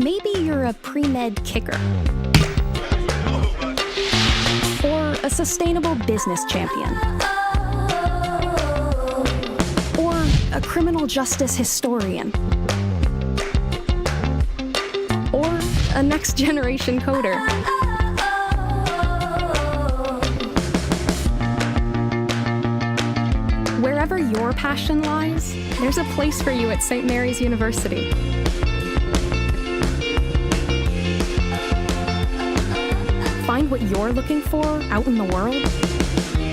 Maybe you're a pre-med kicker. Or a sustainable business champion. Or a criminal justice historian. Or a next-generation coder. Wherever your passion lies, there's a place for you at St. Mary's University. Find what you're looking for out in the world,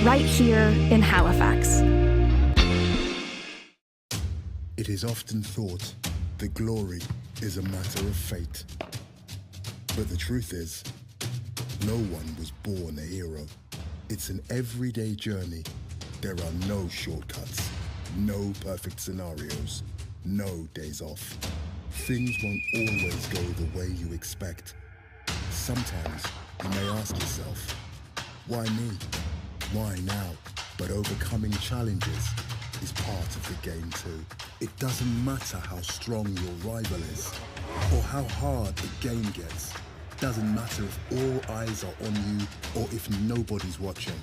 right here in Halifax. It is often thought that glory is a matter of fate. But the truth is, no one was born a hero. It's an everyday journey. There are no shortcuts, no perfect scenarios, no days off. Things won't always go the way you expect. Sometimes you may ask yourself, why me? Why now? But overcoming challenges is part of the game too. It doesn't matter how strong your rival is or how hard the game gets. Doesn't matter if all eyes are on you or if nobody's watching.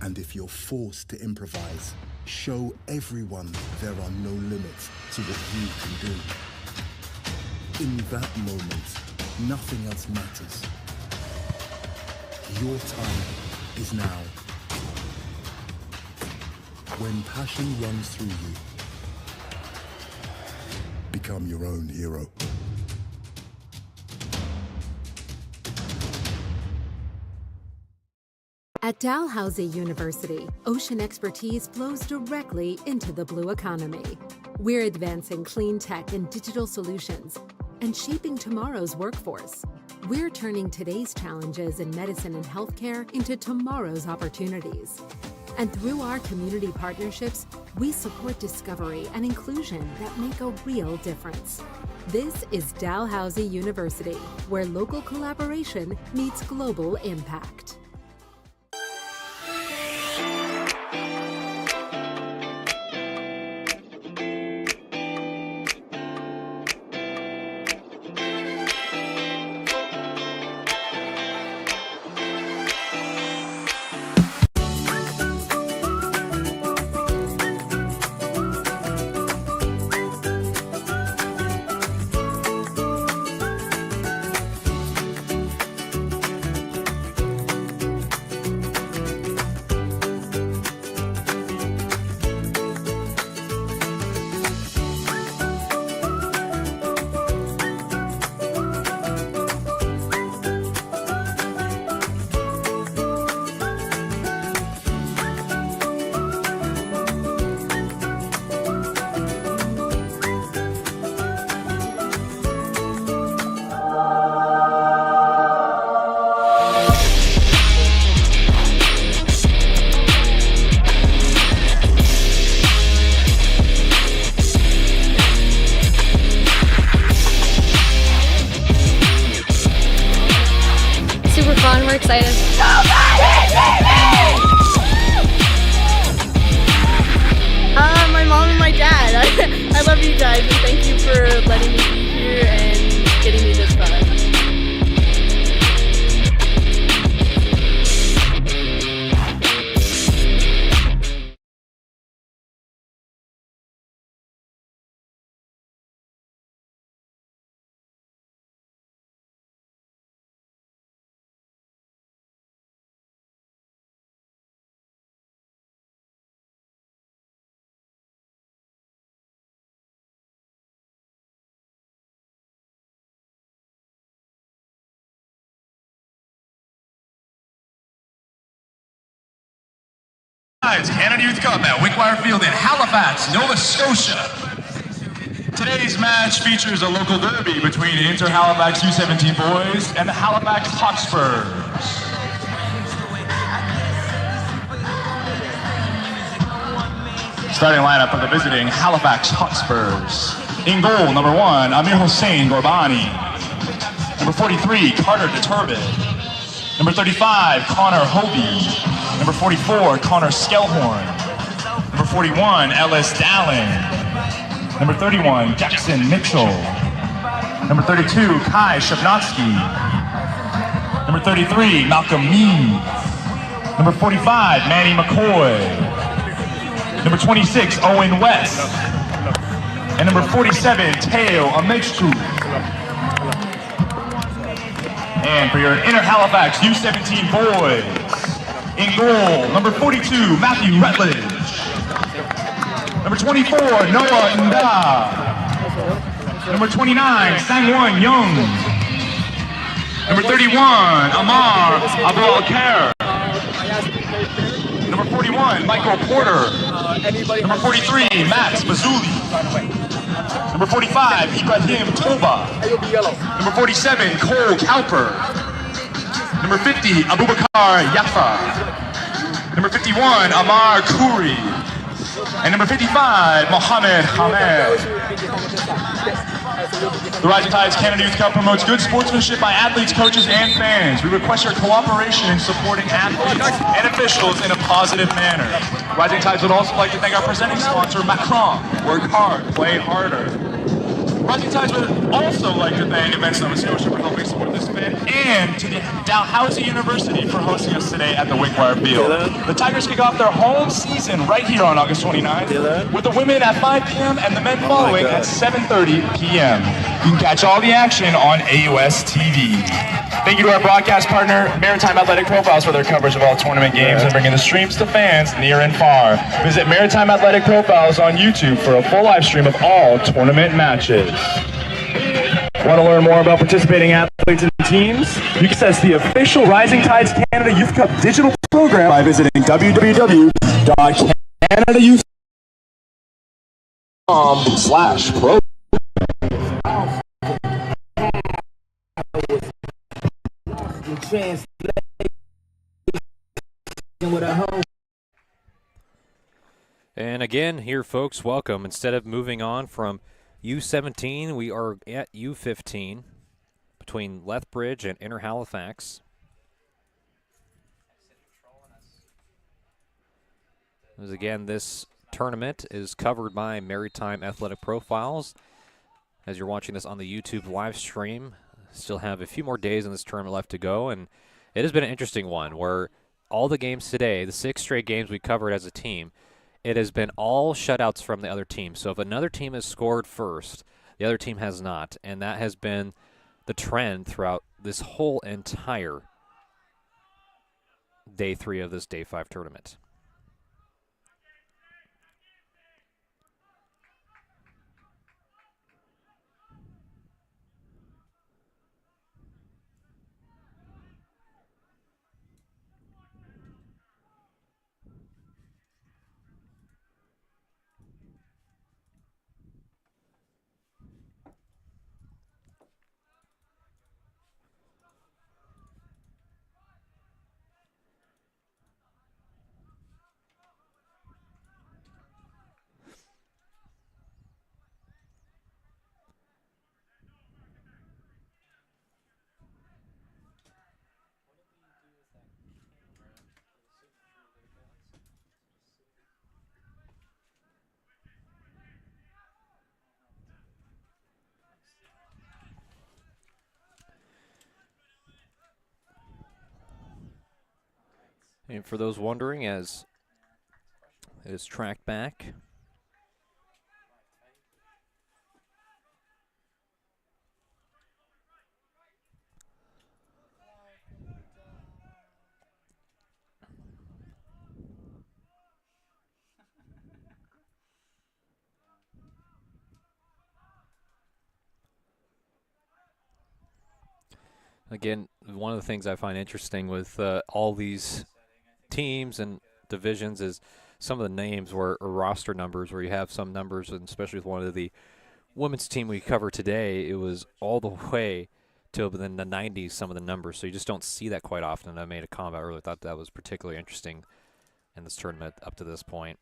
And if you're forced to improvise, show everyone there are no limits to what you can do. In that moment, nothing else matters. Your time is now. When passion runs through you, become your own hero. At Dalhousie University, ocean expertise flows directly into the blue economy. We're advancing clean tech and digital solutions and shaping tomorrow's workforce. We're turning today's challenges in medicine and healthcare into tomorrow's opportunities. And through our community partnerships, we support discovery and inclusion that make a real difference. This is Dalhousie University, where local collaboration meets global impact. We're excited. My mom and my dad. I love you guys and thank you for letting me be here and getting me this far. Canada Youth Cup at Wickwire Field in Halifax, Nova Scotia. Today's match features a local derby between Halifax U17 boys and the Halifax Hotspurs. Starting lineup of the visiting Halifax Hotspurs. In goal, number 1, Amir Hossein Gorbani. Number 43, Carter DeTurbid. Number 35, Connor Hovey. Number 44, Connor Skellhorn. Number 41, Ellis Dallin. Number 31, Jackson Mitchell. Number 32, Kai Shabnotsky. Number 33, Malcolm Mead. Number 45, Manny McCoy. Number 26, Owen West. And number 47, Teo Amechu. And for your Inner Halifax U17 boys, in goal, number 42, Matthew Rutledge. Number 24, Noah Nda. Number 29, Sangwon Young. Number 31, Amar Abu-Alkhair. Number 41, Michael Porter. Number 43, Max Bazuli. Number 45, Ibrahim Toba. Number 47, Cole Cowper. Number 50, Abubakar Yafa. Number 51, Amar Khoury. And number 55, Mohammed Hamed. The Rising Tides Canada Youth Cup promotes good sportsmanship by athletes, coaches, and fans. We request your cooperation in supporting athletes and officials in a positive manner. Rising Tides would also like to thank our presenting sponsor, Macron. Work hard, play harder. Rising Tides would also like to thank Events Nova Scotia for helping support this event, and to the Dalhousie University for hosting us today at the Wickwire Field. The Tigers kick off their home season right here on August 29th, with the women at 5 p.m. and the men following at 7:30 p.m. You can catch all the action on AUS TV. Thank you to our broadcast partner, Maritime Athletic Profiles, for their coverage of all tournament games and bringing the streams to fans near and far. Visit Maritime Athletic Profiles on YouTube for a full live stream of all tournament matches. Want to learn more about participating athletes and teams? You can access the official Rising Tides Canada Youth Cup digital program by visiting www.canadayouth.com/pro. And again, here, folks, welcome. Instead of moving on from U17, we are at U15 between Lethbridge and Inner Halifax. As again, this tournament is covered by Maritime Athletic Profiles. As you're watching this on the YouTube live stream, still have a few more days in this tournament left to go, and it has been an interesting one where all the games today, the 6 straight games we covered as a team, it has been all shutouts from the other team. So if another team has scored first, the other team has not, and that has been the trend throughout this whole entire day 3 of this day 5 tournament. And for those wondering, as it is tracked back, again, one of the things I find interesting with all these teams and divisions is some of the names or roster numbers where you have some numbers, and especially with one of the women's team we cover today, it was all the way to within the 90s, some of the numbers. So you just don't see that quite often. I made a comment earlier, thought that was particularly interesting in this tournament up to this point.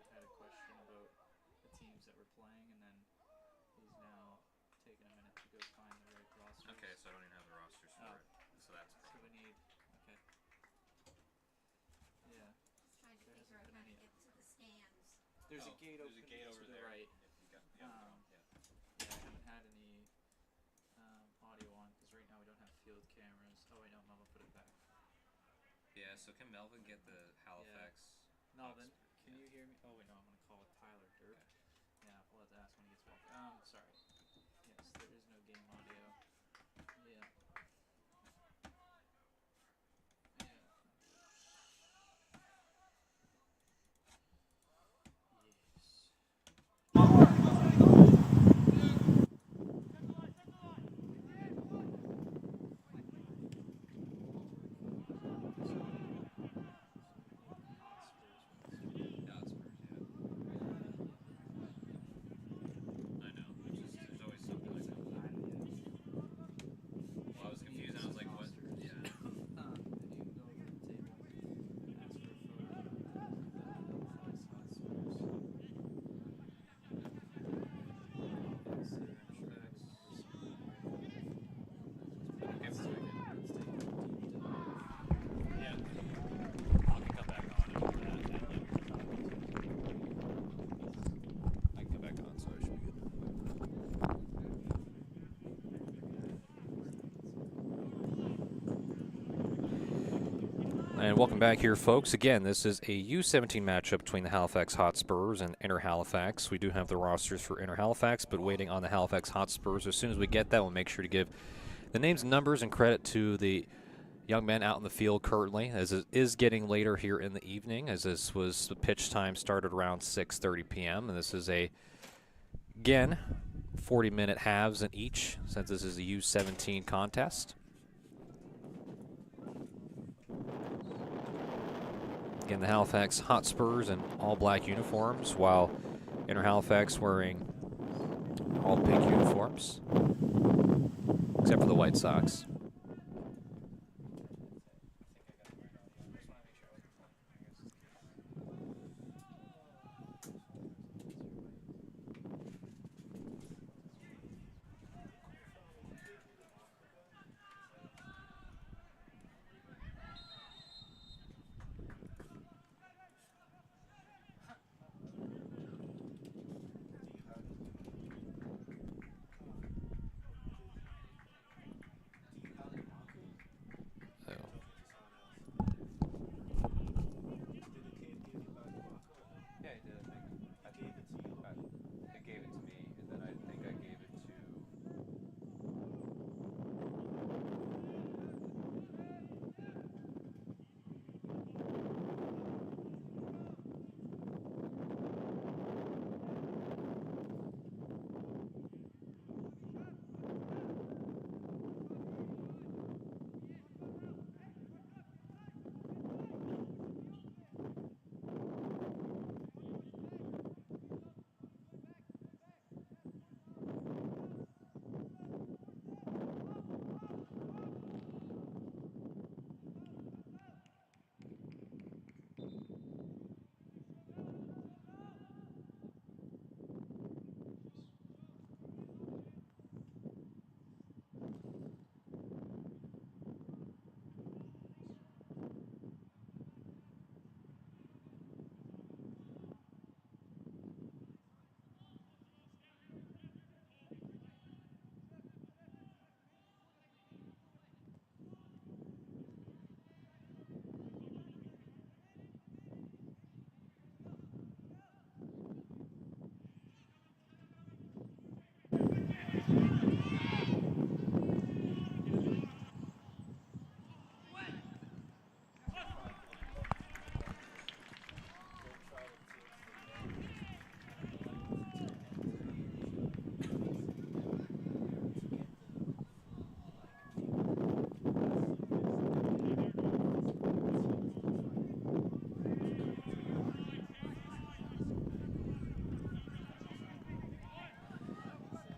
had a question about the teams that were playing, and then he's now taking a minute to go find the right rosters. Okay, so I don't even have the rosters for it. So that's So we need. Okay. Yeah. Trying to figure out how to get to the stands. There's a gate over over to the there. right. If you got, Yeah, I haven't had any audio on because right now we don't have field cameras. Oh wait, no, Melvin put it back. Yeah, so can Melvin get the Halifax? Melvin, can you hear me? Oh wait, no, I'm gonna call it Tyler Derp. Okay. Yeah, we'll have to ask when he gets back. Sorry. Yes, there is no game audio. Yeah. And welcome back here, folks. Again, this is a U17 matchup between the Halifax Hotspurs and Inner Halifax. We do have the rosters for Inner Halifax, but waiting on the Halifax Hotspurs. As soon as we get that, we'll make sure to give the names, numbers, and credit to the young men out in the field currently, as it is getting later here in the evening, as this was the pitch time started around 6:30 p.m. And this is again, 40-minute halves in each, since this is a U17 contest. Again, the Halifax Hotspurs in all-black uniforms, while Inner Halifax wearing all pink uniforms, except for the White Sox.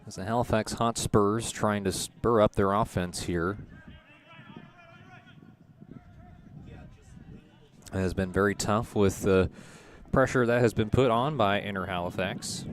As the Halifax Hotspurs trying to spur up their offense here. It has been very tough with the pressure that has been put on by Inner Halifax.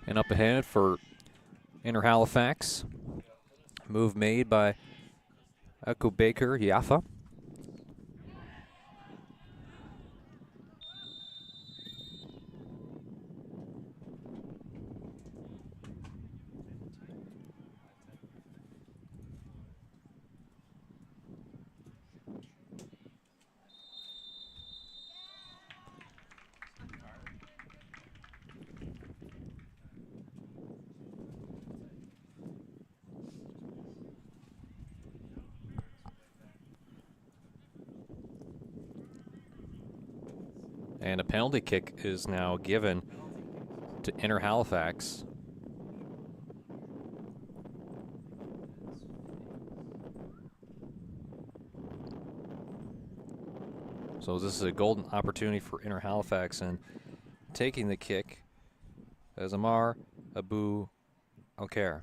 And up ahead for Inner Halifax. Move made by Echo Baker Yaffa. And a penalty kick is now given to Inner Halifax. So this is a golden opportunity for Inner Halifax, and taking the kick is Amar Abu Alkhair.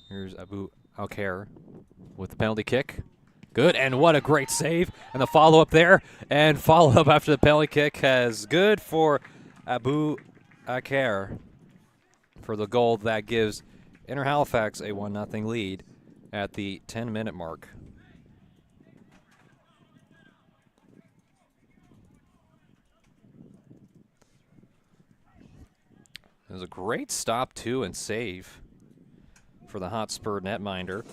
Here's Abu Alkhair with the penalty kick. Good, and what a great save. And the follow-up there, and follow-up after the penalty kick has good for Abu Alkhair for the goal that gives Inner Halifax a 1-0 lead at the 10-minute mark. It was a great stop, too, and save for the Hotspur netminder.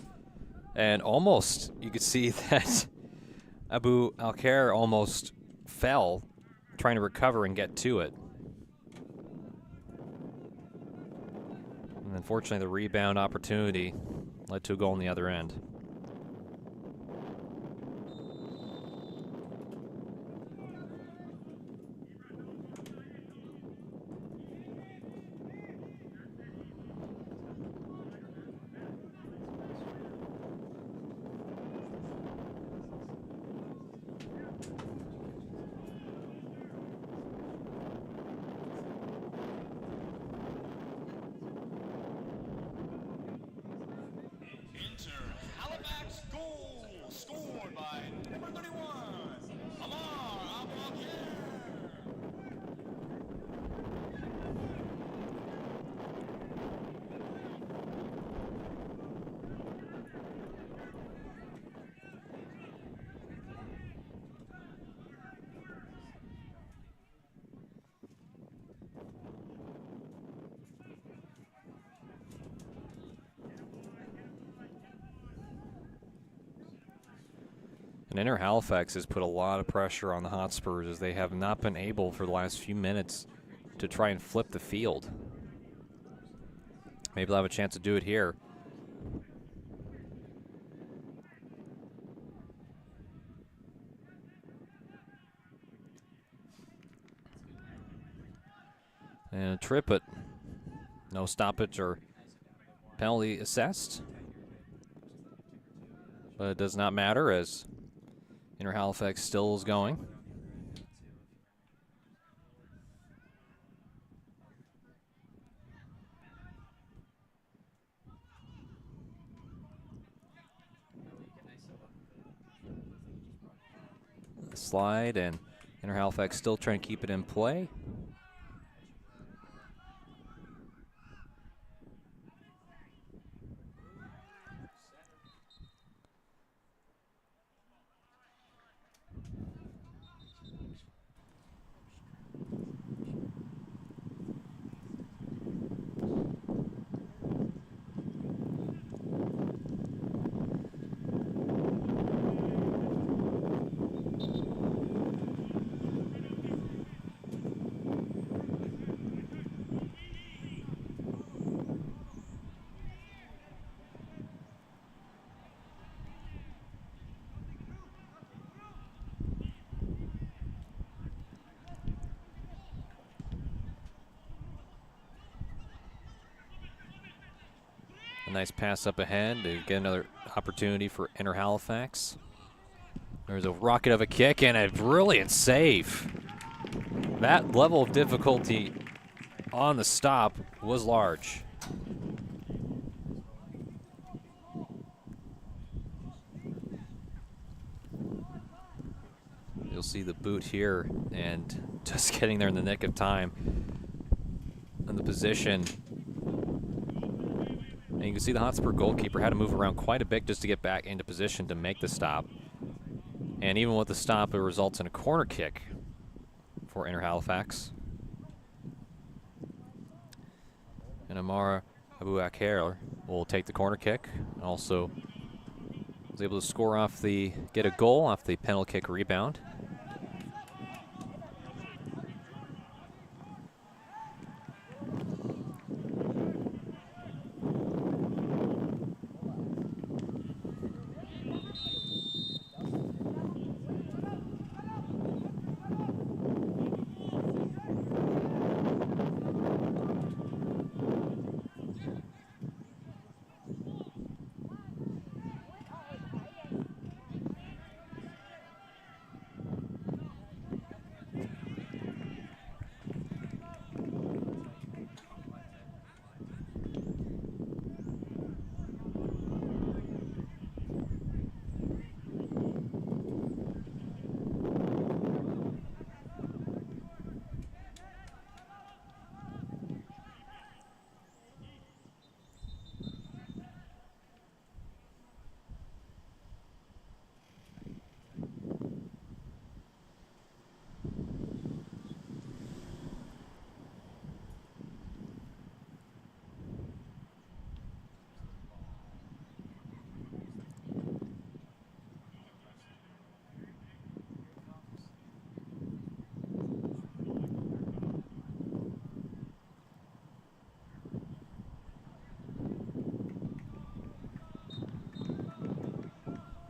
And almost, you could see that Abu Alkhair almost fell trying to recover and get to it. And unfortunately, the rebound opportunity led to a goal on the other end. Halifax goal scored by number 31, Amar Abu And Inner Halifax has put a lot of pressure on the Hotspurs as they have not been able for the last few minutes to try and flip the field. Maybe they'll have a chance to do it here. And a trip, but no stoppage or penalty assessed. But it does not matter as Inner Halifax still is going. The slide, and Inner Halifax still trying to keep it in play. nice pass up ahead to get another opportunity for Inter Halifax. There's a rocket of a kick and a brilliant save. That level of difficulty on the stop was large. You'll see the boot here, and just getting there in the nick of time. And the position. And you can see the Hotspur goalkeeper had to move around quite a bit just to get back into position to make the stop. And even with the stop, it results in a corner kick for Inter Halifax. And Amara Abu-Aker will take the corner kick. Also was able to score get a goal off the penalty kick rebound.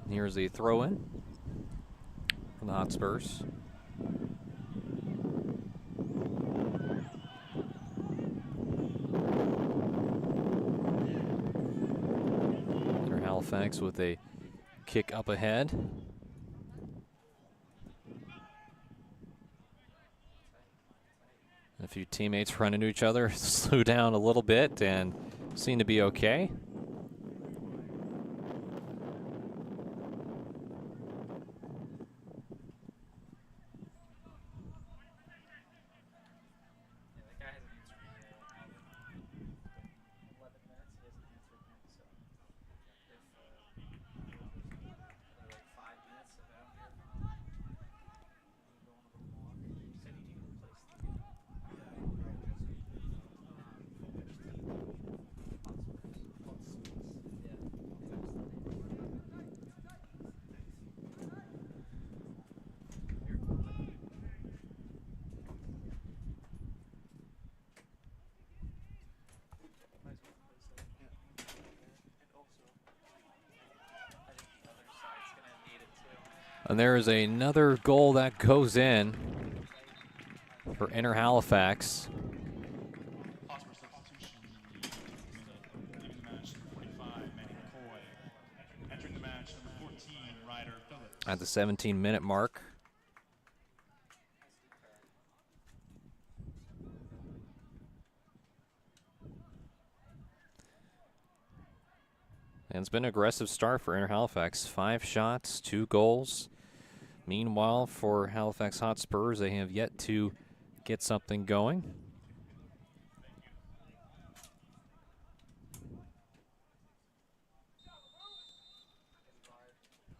Here's the throw-in from the Hotspurs. Inter Halifax with a kick up ahead. A few teammates run into each other, slew down a little bit, and seem to be okay. And there is another goal that goes in for Inter Halifax. At the 17-minute mark. And it's been an aggressive start for Inter Halifax. 5 shots, 2 goals. Meanwhile, for Halifax Hotspurs, they have yet to get something going.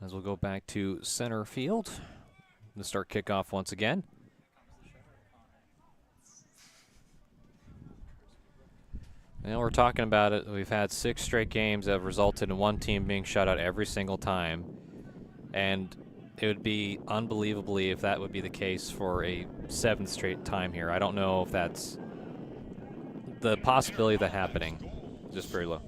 As we'll go back to center field to start kickoff once again. And we're talking about it. We've had 6 straight games that have resulted in one team being shut out every single time. And it would be unbelievably if that would be the case for a 7th straight time here. I don't know if that's the possibility of that happening. Just very low.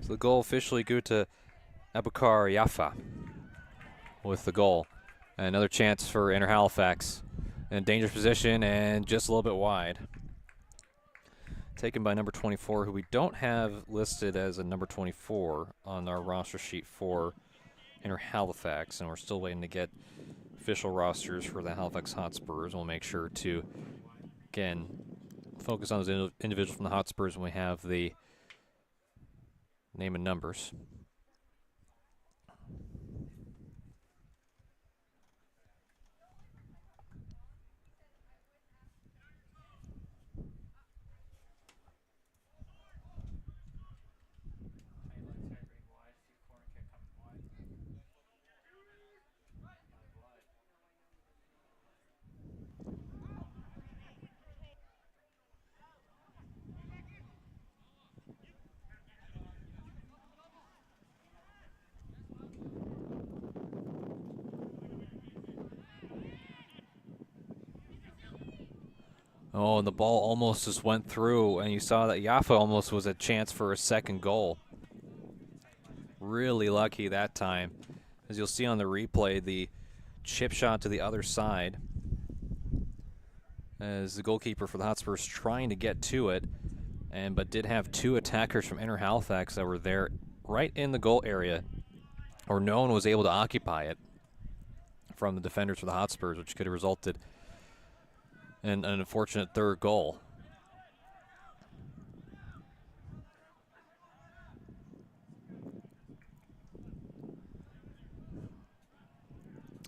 So the goal officially go to Abukar Yafa with the goal. And another chance for Inter Halifax In a dangerous position and just a little bit wide. Taken by number 24, who we don't have listed as a number 24 on our roster sheet for Inter Halifax, and we're still waiting to get official rosters for the Halifax Hotspurs. We'll make sure to, again, focus on those individuals from the Hotspurs when we have the name and numbers. Oh, and the ball almost just went through, and you saw that Yaffa almost was a chance for a second goal. Really lucky that time. As you'll see on the replay, the chip shot to the other side as the goalkeeper for the Hotspurs trying to get to it, but did have two attackers from Inter Halifax that were there right in the goal area, or no one was able to occupy it from the defenders for the Hotspurs, which could have resulted in an unfortunate third goal.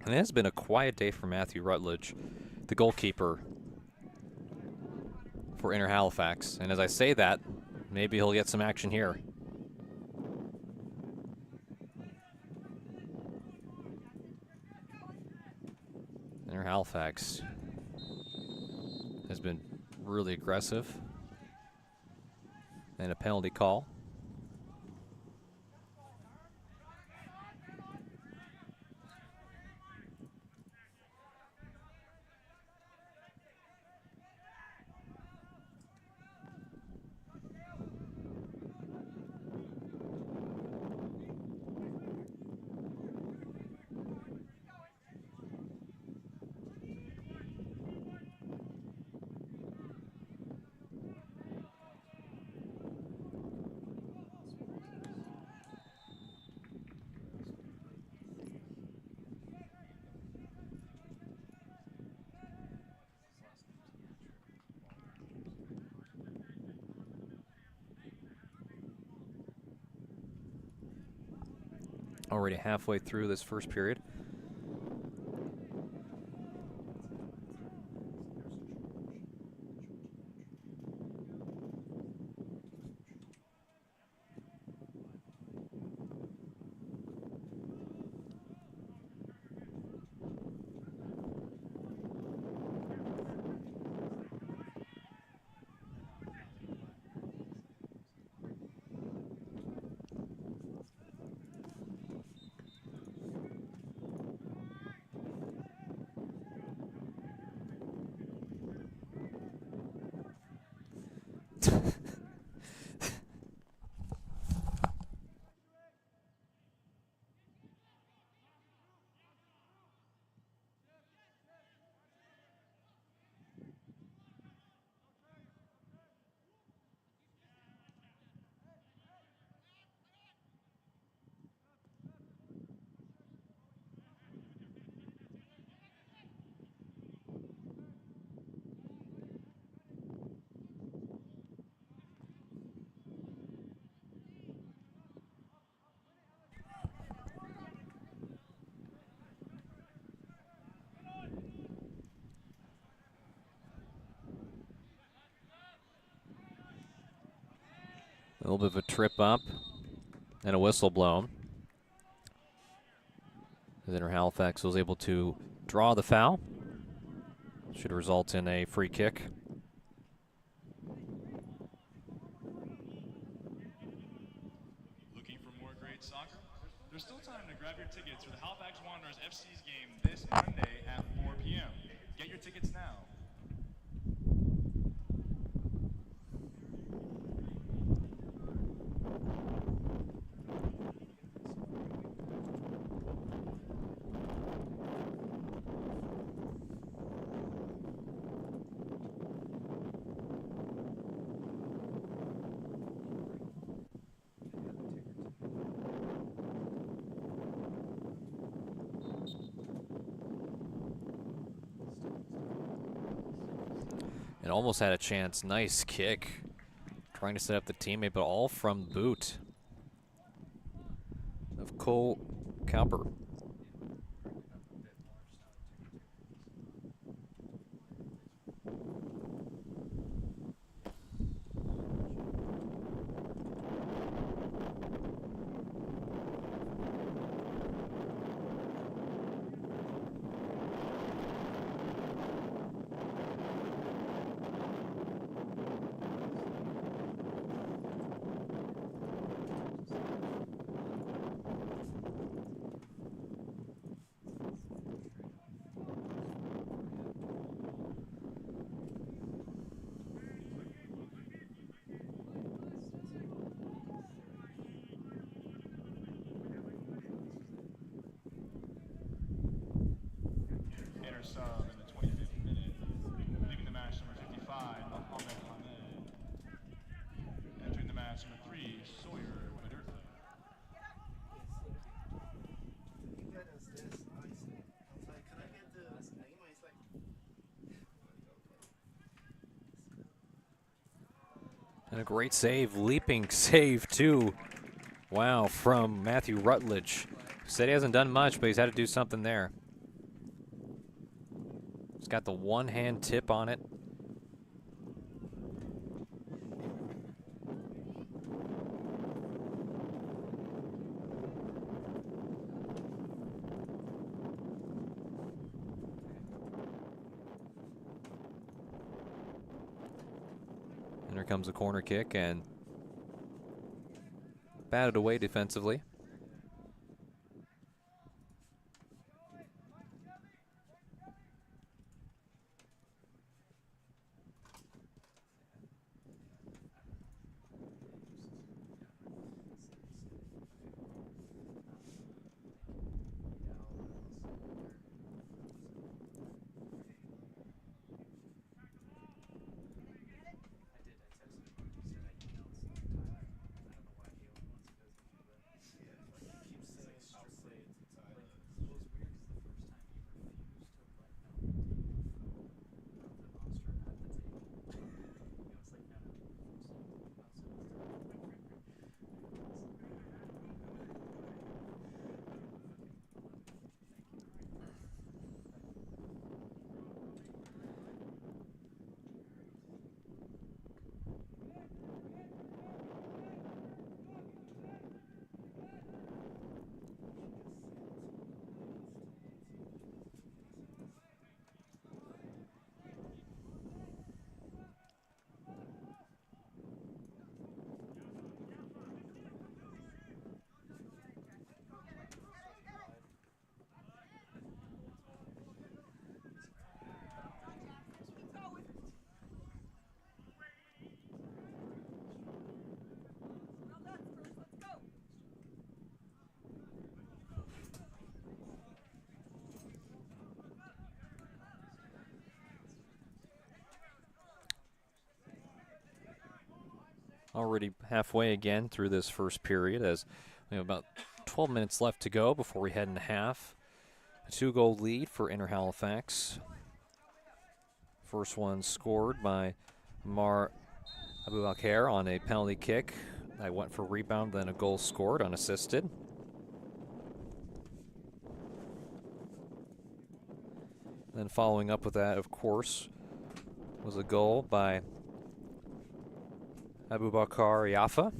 And it has been a quiet day for Matthew Rutledge, the goalkeeper for Inter Halifax. And as I say that, maybe he'll get some action here. Inter Halifax has been really aggressive. And a penalty call. Already halfway through this first period. A little bit of a trip up and a whistle blown. As Inter Halifax was able to draw the foul. Should result in a free kick. Looking for more great soccer? There's still time to grab your tickets for the Halifax Wanderers FC's game this Monday at 4 p.m. Get your tickets now. and almost had a chance. Nice kick. Trying to set up the teammate, but all from boot of Cole Cowper. Inner sub in the 25th minute. Leaving the match number 55, Mohamed Hamed. Entering the match number 3, Sawyer Badirtha. And a great save, leaping save too. Wow, from Matthew Rutledge. Said he hasn't done much, but he's had to do something there. He's got the one-hand tip on it. And here comes a corner kick and batted away defensively. Already halfway again through this first period, as we have about 12 minutes left to go before we head into half. A 2-goal lead for Inner Halifax. First one scored by Mar Abubakar on a penalty kick. I went for rebound, then a goal scored unassisted. Then following up with that, of course, was a goal by Abubakar Yafa.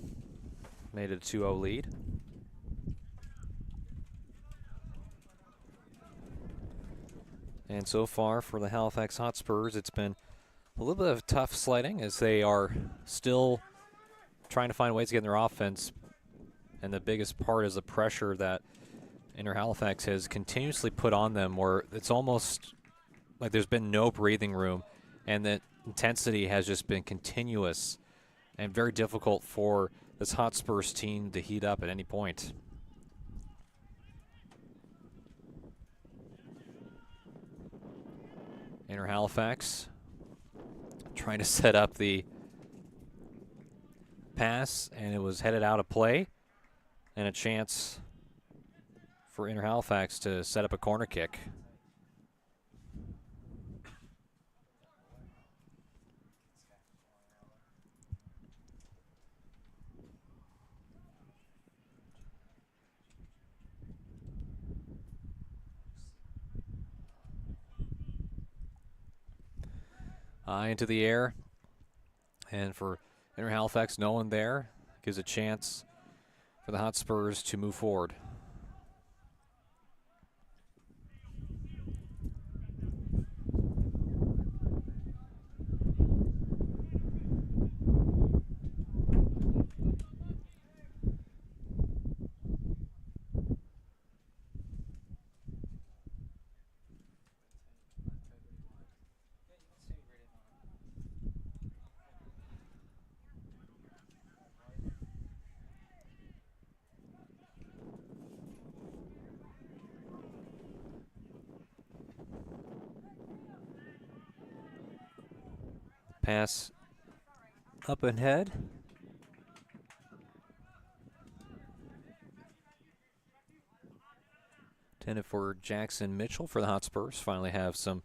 Made it a 2-0 lead. And so far for the Halifax Hotspurs, it's been a little bit of tough sledding as they are still trying to find ways to get in their offense. And the biggest part is the pressure that Inner Halifax has continuously put on them, where it's almost like there's been no breathing room, and the intensity has just been continuous and very difficult for this Hotspurs team to heat up at any point. Inner Halifax trying to set up the pass, and it was headed out of play, and a chance for Inner Halifax to set up a corner kick. into the air. And for Inter Halifax, no one there. Gives a chance for the Hotspurs to move forward. Pass up ahead. Intended for Jackson Mitchell for the Hotspurs. Finally have some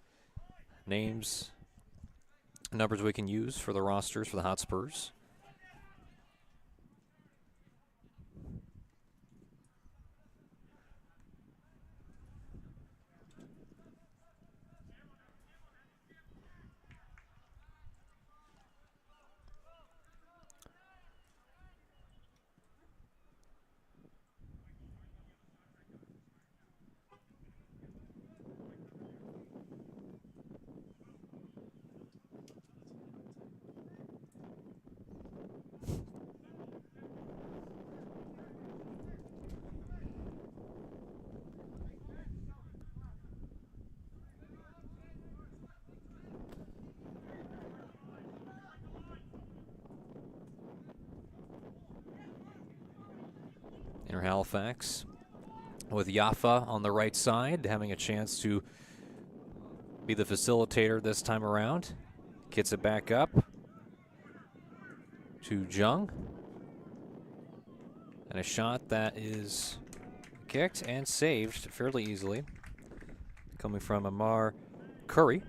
names, numbers we can use for the rosters for the Hotspurs. Inter Halifax with Yaffa on the right side, having a chance to be the facilitator this time around. Gets it back up to Jung. And a shot that is kicked and saved fairly easily. Coming from Amar Curry.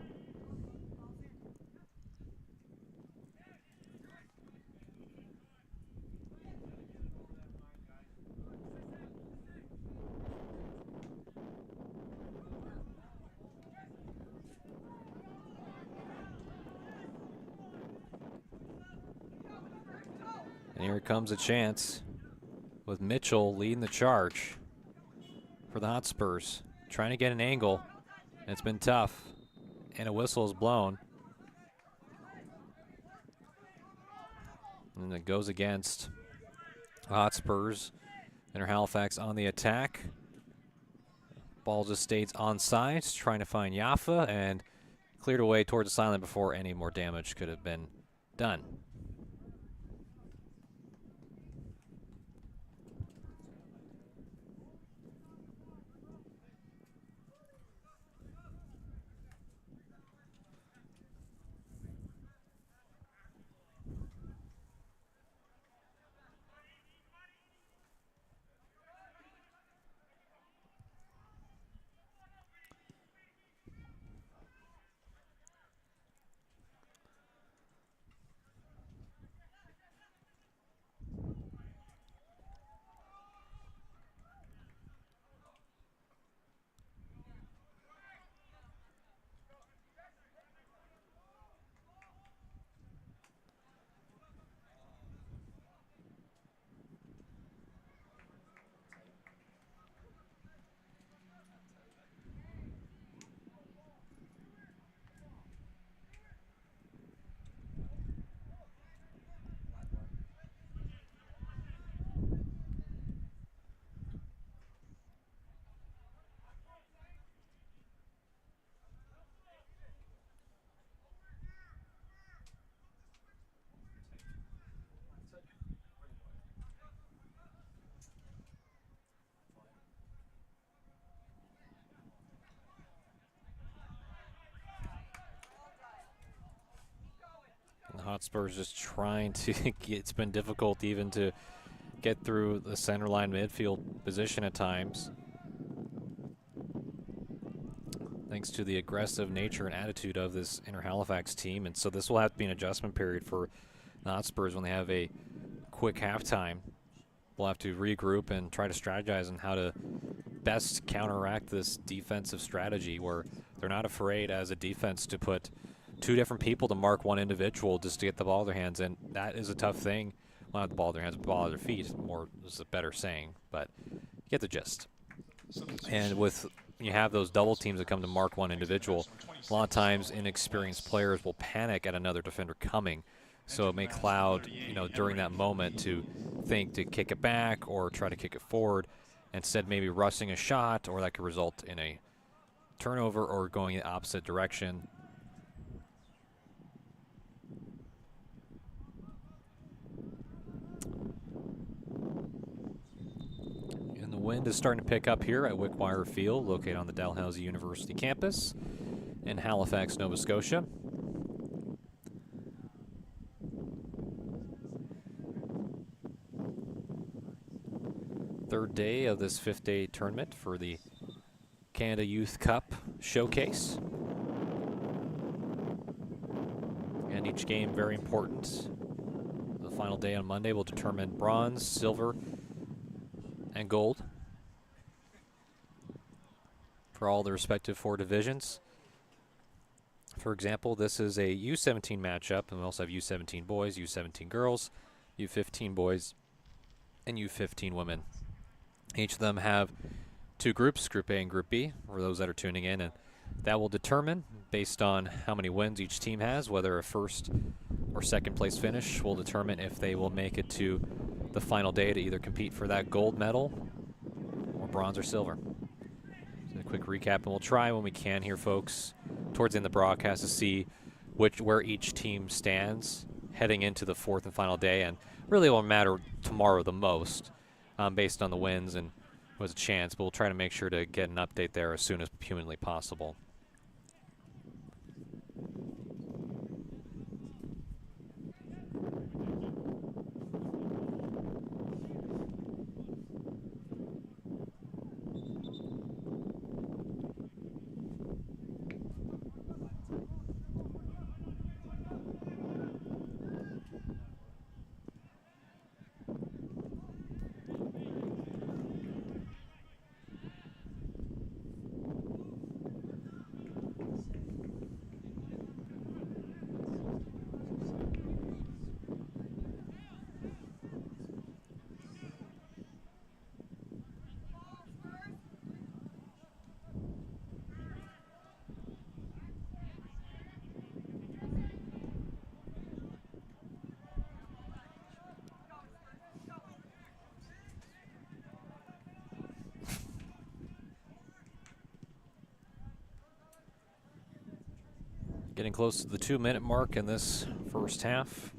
And here comes a chance with Mitchell leading the charge for the Hotspurs. Trying to get an angle, and it's been tough. And a whistle is blown. And it goes against Hotspurs. Inter Halifax on the attack. Ball just stays on sides, trying to find Yaffa, and cleared away towards the sideline before any more damage could have been done. The Hotspurs just trying to get, it's been difficult even to get through the center line midfield position at times. Thanks to the aggressive nature and attitude of this Inter Halifax team. And so this will have to be an adjustment period for the Hotspurs when they have a quick halftime. We'll have to regroup and try to strategize on how to best counteract this defensive strategy where they're not afraid as a defense to put two different people to mark one individual just to get the ball in their hands, and that is a tough thing. Well, not the ball in their hands, but the ball in their feet. More is a better saying, but you get the gist. And with you have those double teams that come to mark one individual, a lot of times inexperienced players will panic at another defender coming. So it may cloud, during that moment to think to kick it back or try to kick it forward, instead maybe rushing a shot, or that could result in a turnover or going the opposite direction. And the wind is starting to pick up here at Wickwire Field, located on the Dalhousie University campus in Halifax, Nova Scotia. Third day of this 5th-day tournament for the Canada Youth Cup Showcase. And each game very important. The final day on Monday will determine bronze, silver, and gold for all the respective 4 divisions. For example, this is a U17 matchup, and we also have U17 boys, U17 girls, U15 boys, and U15 women. Each of them have 2 groups, Group A and Group B, for those that are tuning in, and that will determine, based on how many wins each team has, whether a first or second place finish will determine if they will make it to the final day to either compete for that gold medal or bronze or silver. So a quick recap, and we'll try when we can here, folks, towards the end of the broadcast to see where each team stands heading into the 4th and final day, and really it will matter tomorrow the most. Based on the wins and was a chance, but we'll try to make sure to get an update there as soon as humanly possible. Getting close to the 2-minute mark in this first half.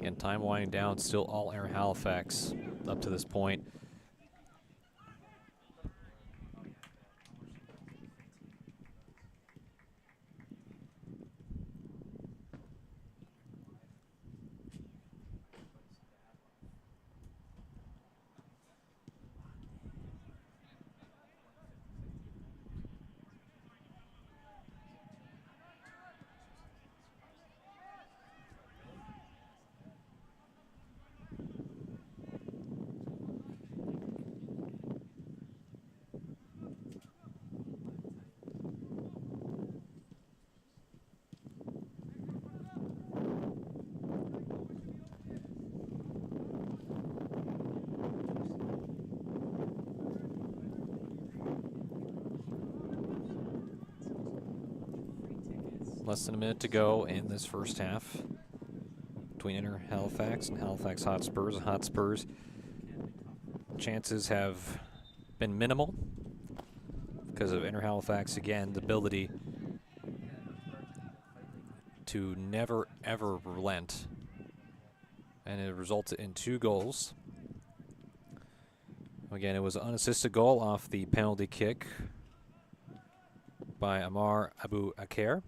And time winding down, still all air Halifax up to this point. Less than a minute to go in this first half between Inter Halifax and Halifax Hotspurs. The Hotspurs chances have been minimal because of Inter Halifax, again, the ability to never ever relent, and it resulted in 2 goals. Again, it was an unassisted goal off the penalty kick by Amar Abu Aker.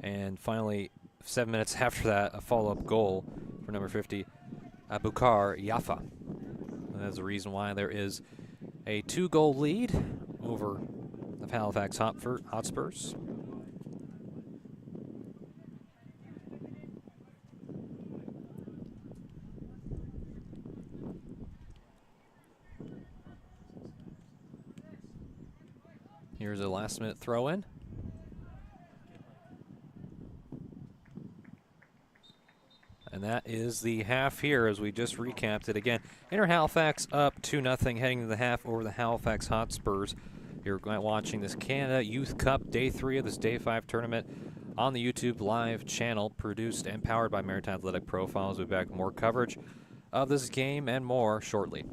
And finally, 7 minutes after that, a follow-up goal for number 50, Abukar Yafa. That's the reason why there is a 2-goal lead over the Halifax Hotspurs. Here's a last-minute throw-in. And that is the half here as we just recapped it again. Inter Halifax up 2-0 heading to the half over the Halifax Hotspurs. You're watching this Canada Youth Cup Day 3 of this Day 5 tournament on the YouTube live channel, produced and powered by Maritime Athletic Profiles. We'll be back with more coverage of this game and more shortly.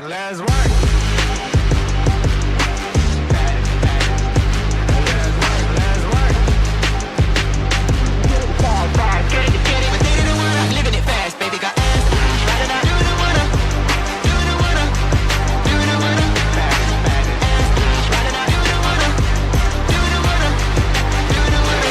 let's work. Living it fast, baby, got ass. Riding out, do the wanna, do the wanna, do the wanna. Riding out, do the wanna, do the wanna, do the wanna.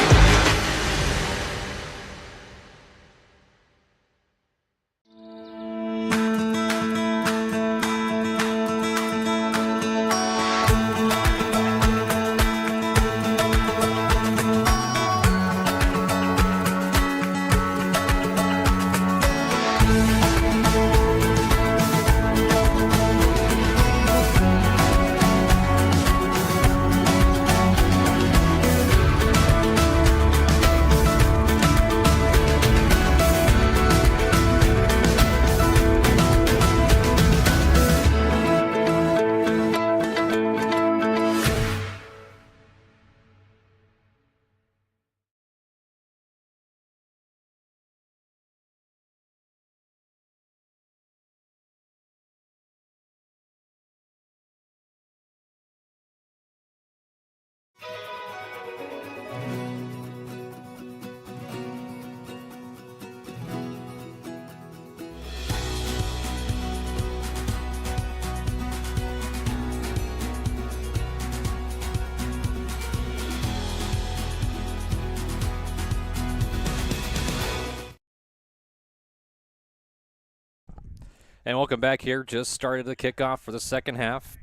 And welcome back here. Just started the kickoff for the second half.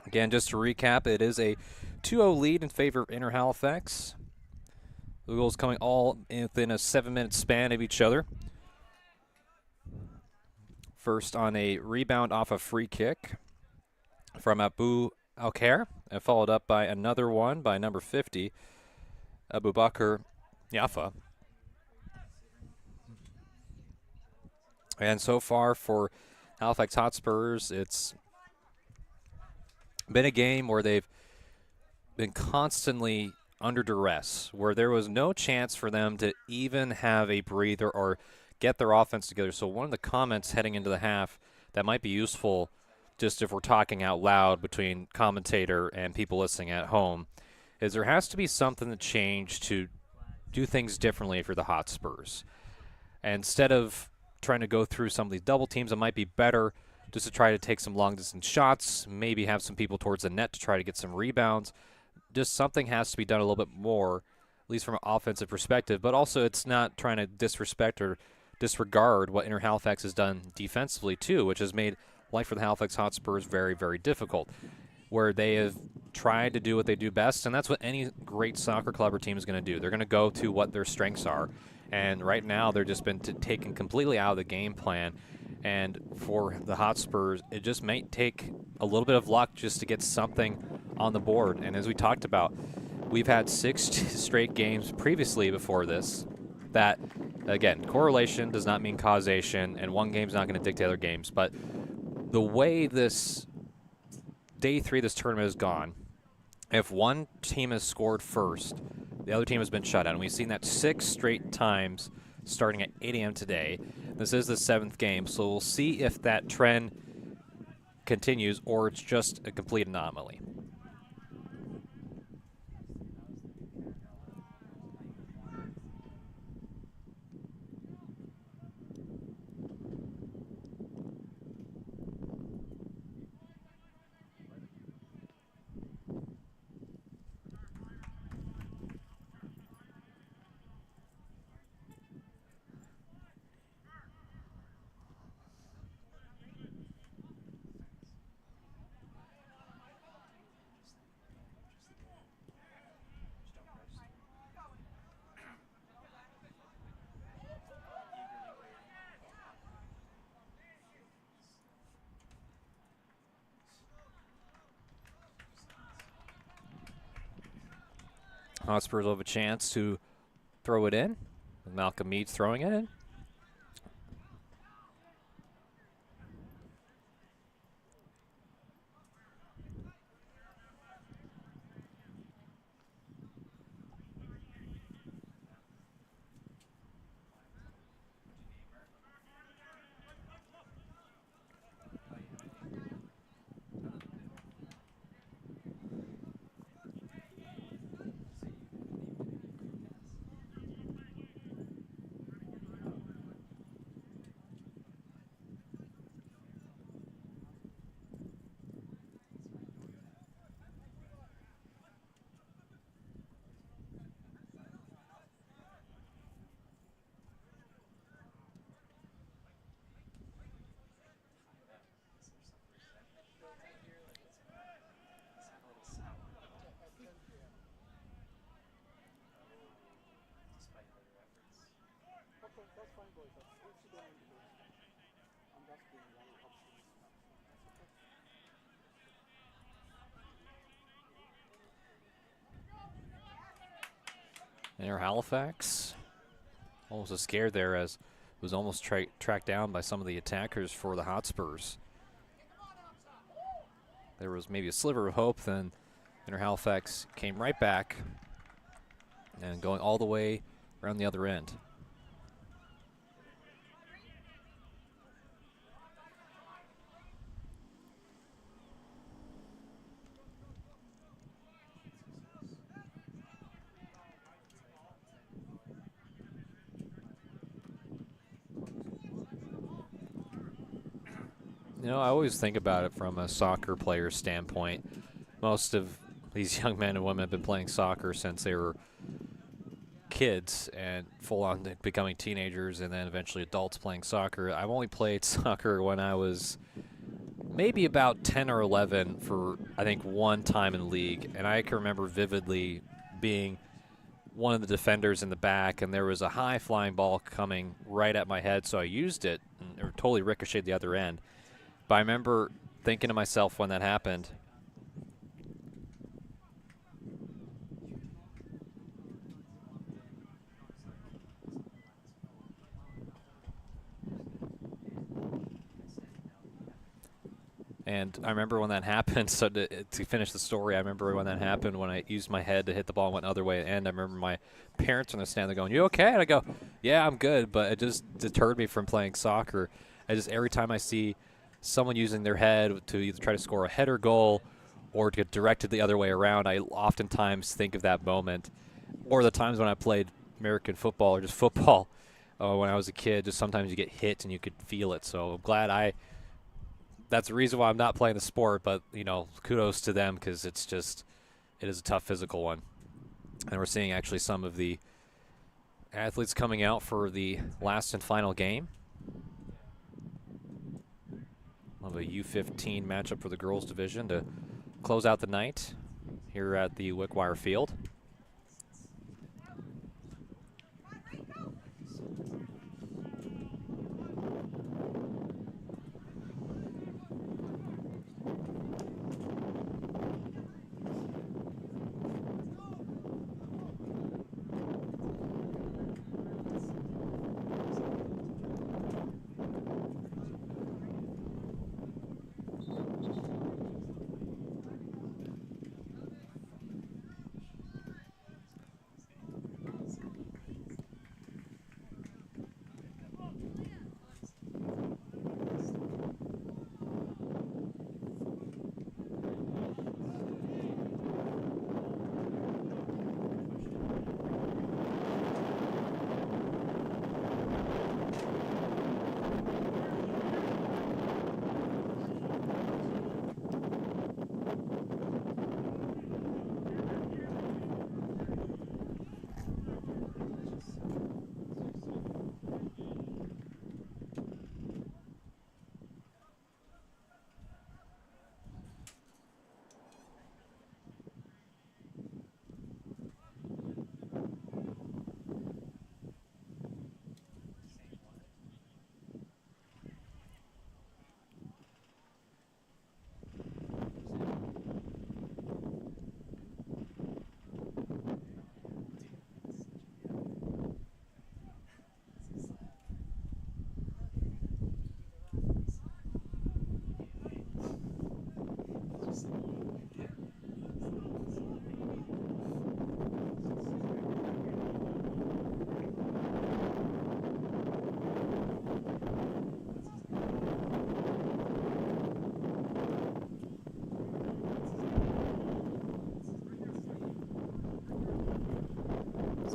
Again, just to recap, it is a 2-0 lead in favor of Inner Halifax. The goals coming all within a 7-minute span of each other. First on a rebound off a free kick from Abu Alkhair, and followed up by another one by number 50, Abu Bakr Yafa. And so far for Halifax Hotspurs, it's been a game where they've been constantly under duress, where there was no chance for them to even have a breather or get their offense together. So one of the comments heading into the half that might be useful, just if we're talking out loud between commentator and people listening at home, is there has to be something to change to do things differently if you're the Hotspurs. And instead of trying to go through some of these double teams, it might be better just to try to take some long-distance shots, maybe have some people towards the net to try to get some rebounds. Just something has to be done a little bit more, at least from an offensive perspective. But also it's not trying to disrespect or disregard what Inner Halifax has done defensively, too, which has made life for the Halifax Hotspurs very, very difficult, where they have tried to do what they do best, and that's what any great soccer club or team is going to do. They're going to go to what their strengths are. And right now, they're just been taken completely out of the game plan. And for the Hotspurs, it just might take a little bit of luck just to get something on the board. And as we talked about, we've had 6 straight games previously before this that, again, correlation does not mean causation, and one game's not going to dictate other games. But the way this day 3 of this tournament has gone, if one team has scored first, the other team has been shut out. And we've seen that 6 straight times starting at 8 a.m. today. This is the 7th game, so we'll see if that trend continues or it's just a complete anomaly. Hotspurs will have a chance to throw it in. Malcolm Meads throwing it in. Inner Halifax. Almost was scared there as it was almost tracked down by some of the attackers for the Hotspurs. There was maybe a sliver of hope, then Inner Halifax came right back and going all the way around the other end. You know, I always think about it from a soccer player's standpoint. Most of these young men and women have been playing soccer since they were kids and full on becoming teenagers and then eventually adults playing soccer. I've only played soccer when I was maybe about 10 or 11 for, I think, one time in the league. And I can remember vividly being one of the defenders in the back, and there was a high flying ball coming right at my head, so I used it, and it totally ricocheted the other end. But I remember thinking to myself when that happened, and I remember when that happened, so to finish the story, I remember when that happened, when I used my head to hit the ball and went the other way, and I remember my parents on the stand there going, "You okay?" And I go, "Yeah, I'm good," but it just deterred me from playing soccer. I just, every time I see someone using their head to either try to score a header goal or to get directed the other way around, I oftentimes think of that moment. Or the times when I played American football or just football when I was a kid, just sometimes you get hit and you could feel it. So I'm glad that's the reason why I'm not playing the sport, but, you know, kudos to them because it is a tough physical one. And we're seeing actually some of the athletes coming out for the last and final game of a U15 matchup for the girls division to close out the night here at the Wickwire Field.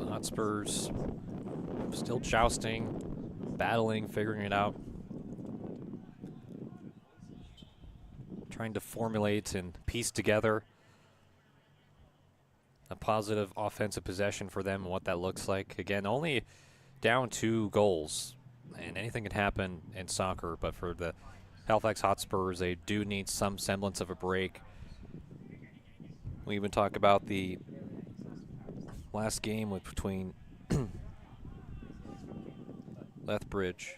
Hotspurs still jousting, battling, figuring it out. Trying to formulate and piece together a positive offensive possession for them and what that looks like. Again, only down 2 goals, and anything can happen in soccer, but for the Halifax Hotspurs, they do need some semblance of a break. We even talk about the last game between Lethbridge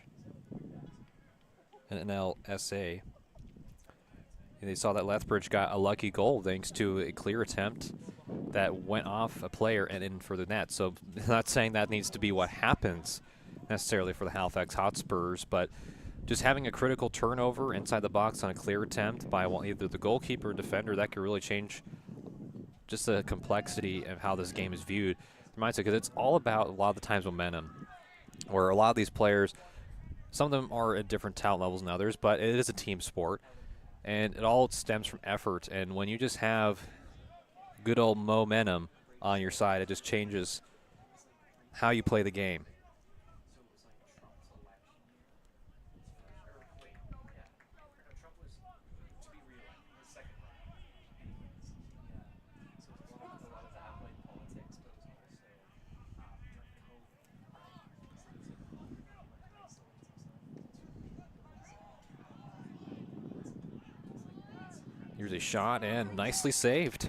and NLSA. And they saw that Lethbridge got a lucky goal thanks to a clear attempt that went off a player and in for the net. So not saying that needs to be what happens necessarily for the Halifax Hotspurs, but just having a critical turnover inside the box on a clear attempt by either the goalkeeper or defender, that could really change just the complexity of how this game is viewed. Reminds me, because it's all about a lot of the times momentum, where a lot of these players, some of them are at different talent levels than others, but it is a team sport, and it all stems from effort. And when you just have good old momentum on your side, it just changes how you play the game. Here's a shot and nicely saved.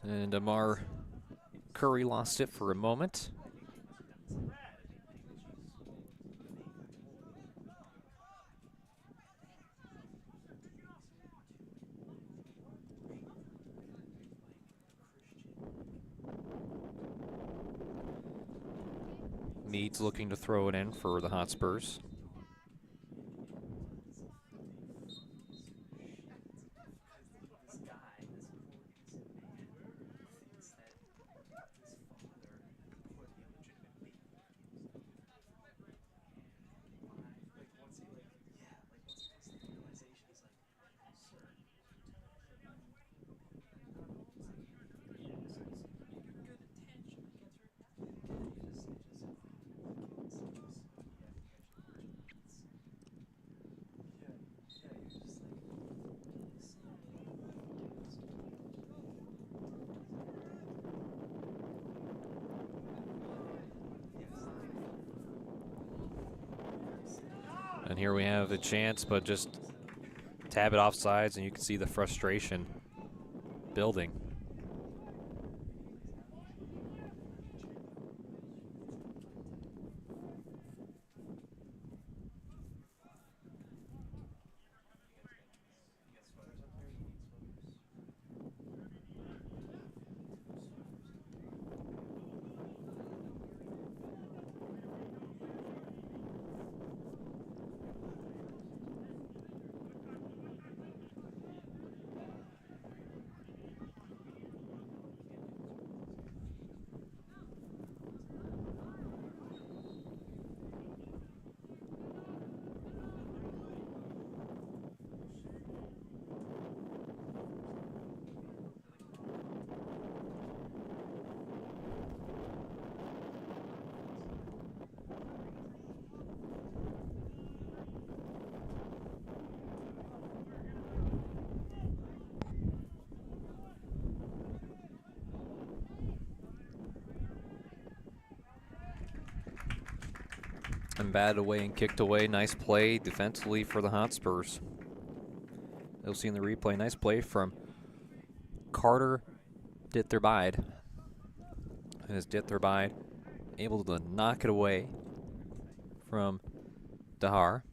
And Amar Curry lost it for a moment. Meads looking to throw it in for the Hotspurs. And here we have a chance, but just tab it off sides, and you can see the frustration building. And batted away and kicked away. Nice play defensively for the Hotspurs. You'll see in the replay, nice play from Carter Dittherbide. And as Dittherbide able to knock it away from Dahar.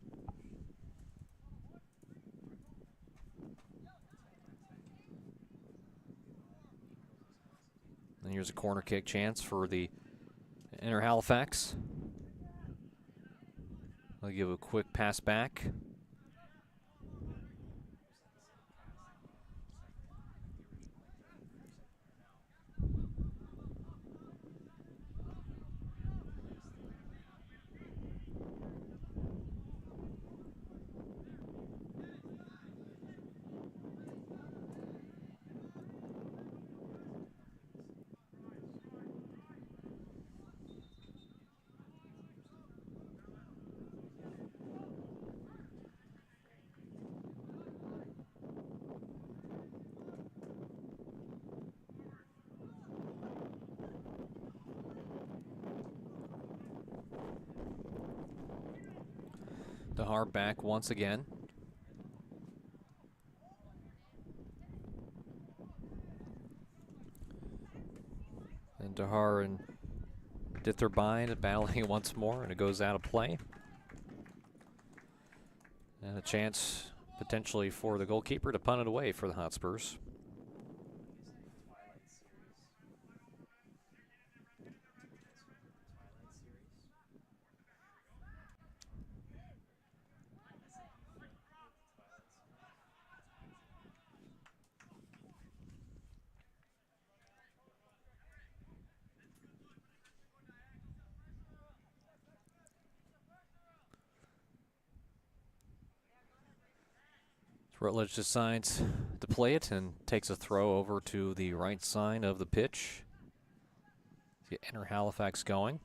And here's a corner kick chance for the Inner Halifax. I'll give a quick pass back. Dahar back once again. And Dahar and Ditherbein battling once more, and it goes out of play. And a chance potentially for the goalkeeper to punt it away for the Hotspurs. Rutledge decides to play it and takes a throw over to the right side of the pitch. Get Inter Halifax going.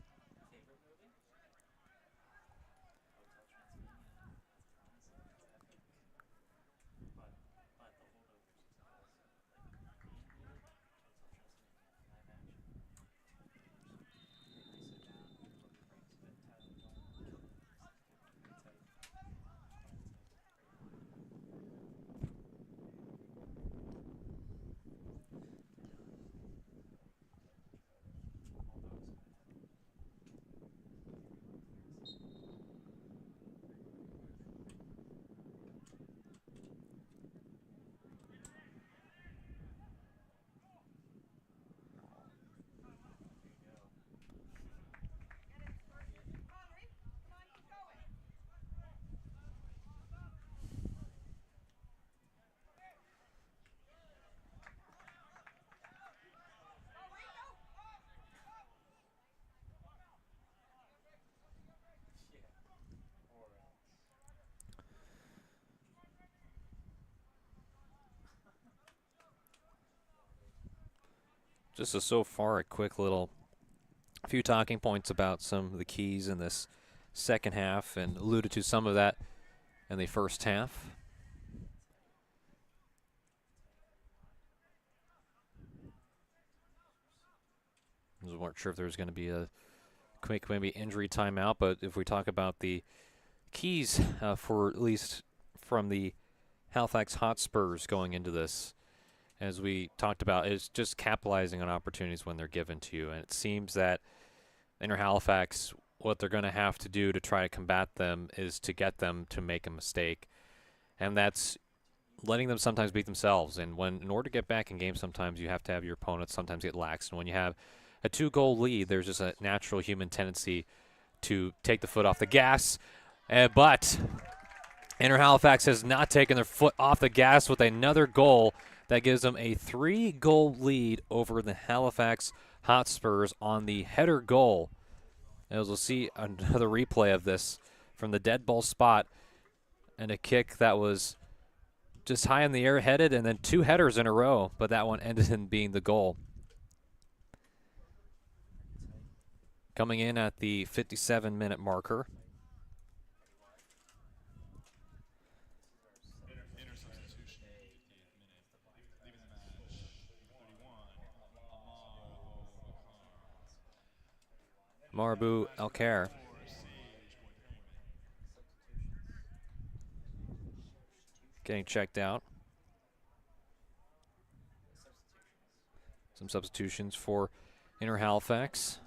Just so far a quick little few talking points about some of the keys in this second half, and alluded to some of that in the first half. I weren't sure if there was going to be a quick maybe injury timeout, but if we talk about the keys for at least from the Halifax Hotspurs going into this, as we talked about, is just capitalizing on opportunities when they're given to you. And it seems that Inter Halifax, what they're going to have to do to try to combat them is to get them to make a mistake. And that's letting them sometimes beat themselves. And in order to get back in games, sometimes you have to have your opponents sometimes get lax. And when you have a 2-goal lead, there's just a natural human tendency to take the foot off the gas. But Inter Halifax has not taken their foot off the gas with another goal that gives them a 3-goal lead over the Halifax Hotspurs on the header goal. As we'll see another replay of this from the dead ball spot, and a kick that was just high in the air headed, and then 2 headers in a row, but that one ended in being the goal. Coming in at the 57-minute marker. Marabu Alcair. Getting checked out. Some substitutions for Inter Halifax.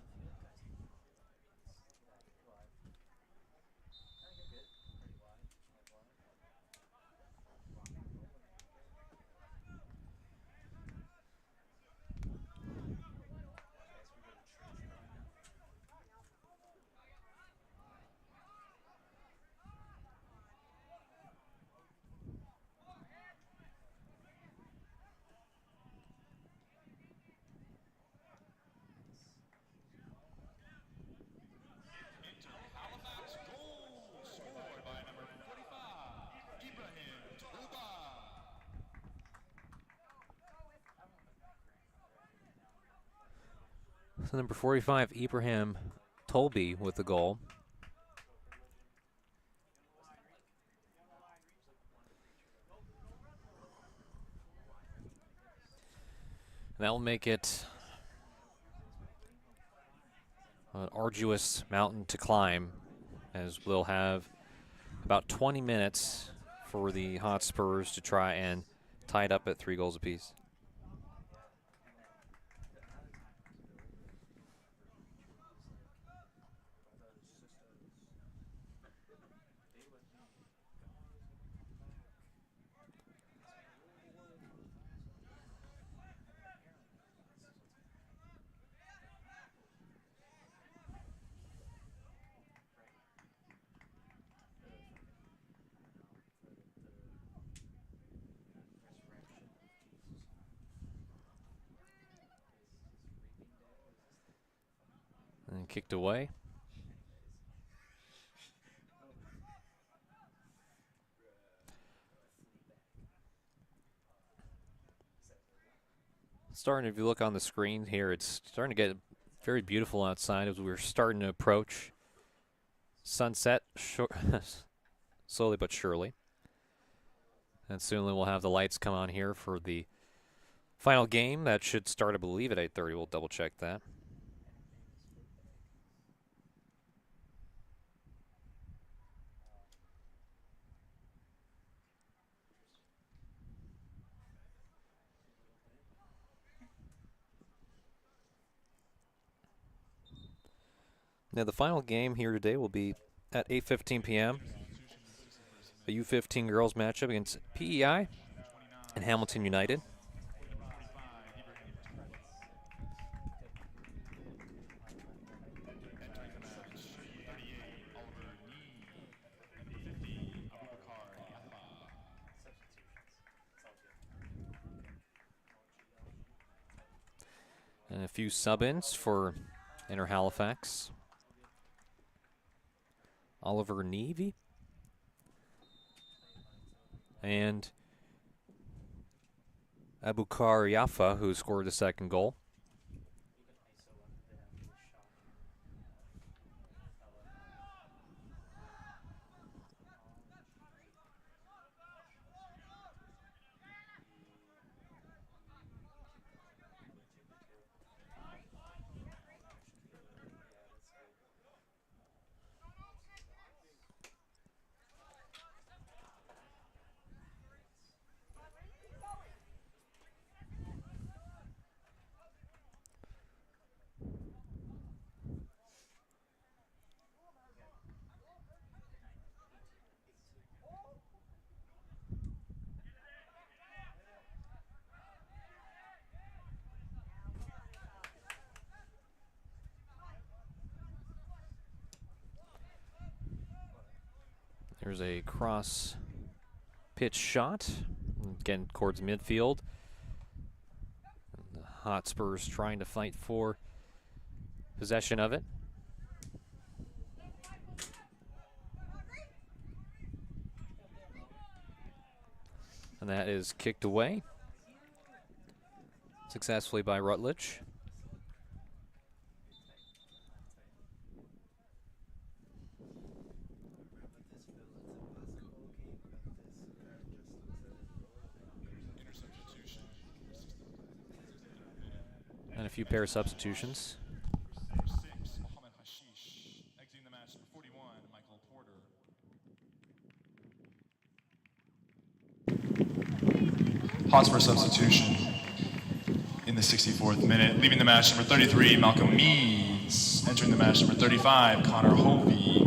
So number 45, Ibrahim Tolby with the goal. And that will make it an arduous mountain to climb, as we'll have about 20 minutes for the Hotspurs to try and tie it up at 3 goals apiece. And kicked away. Starting, if you look on the screen here, it's starting to get very beautiful outside as we're starting to approach sunset slowly but surely. And soon we'll have the lights come on here for the final game. That should start, I believe, at 8:30. We'll double check that. Now, the final game here today will be at 8:15 p.m. A U15 girls matchup against PEI and Hamilton United. And a few sub-ins for Inner Halifax. Oliver Nevey and Abukar Yafa, who scored the second goal. There's a cross pitch shot, again towards midfield. And the Hotspurs trying to fight for possession of it. And that is kicked away successfully by Rutledge. And a few pair of substitutions. Exiting the match, number 41, Michael Porter. Hotspur substitution in the 64th minute. Leaving the match, number 33, Malcolm Meads. Entering the match, number 35, Connor Hovey.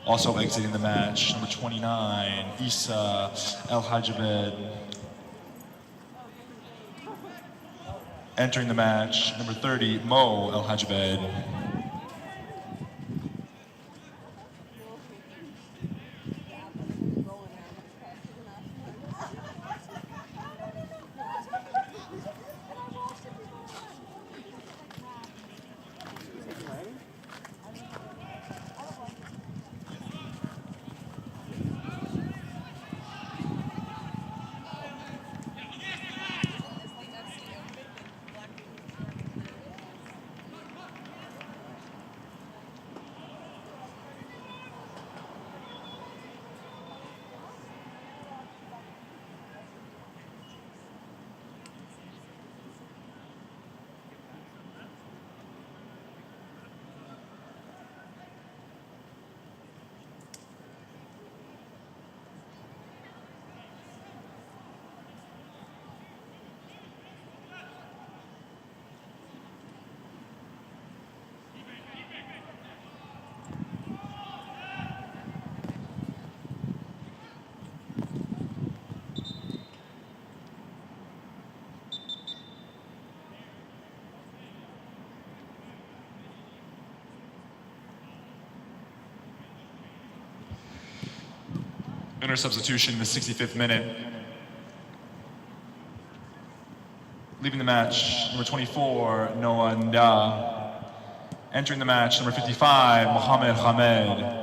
Also exiting the match, number 29, Isa El Hajabed. Entering the match, number 30, Mo El Hajabed. Inner substitution in the 65th minute. Leaving the match, number 24, Noah Nda. Entering the match, number 55, Mohamed Hamed.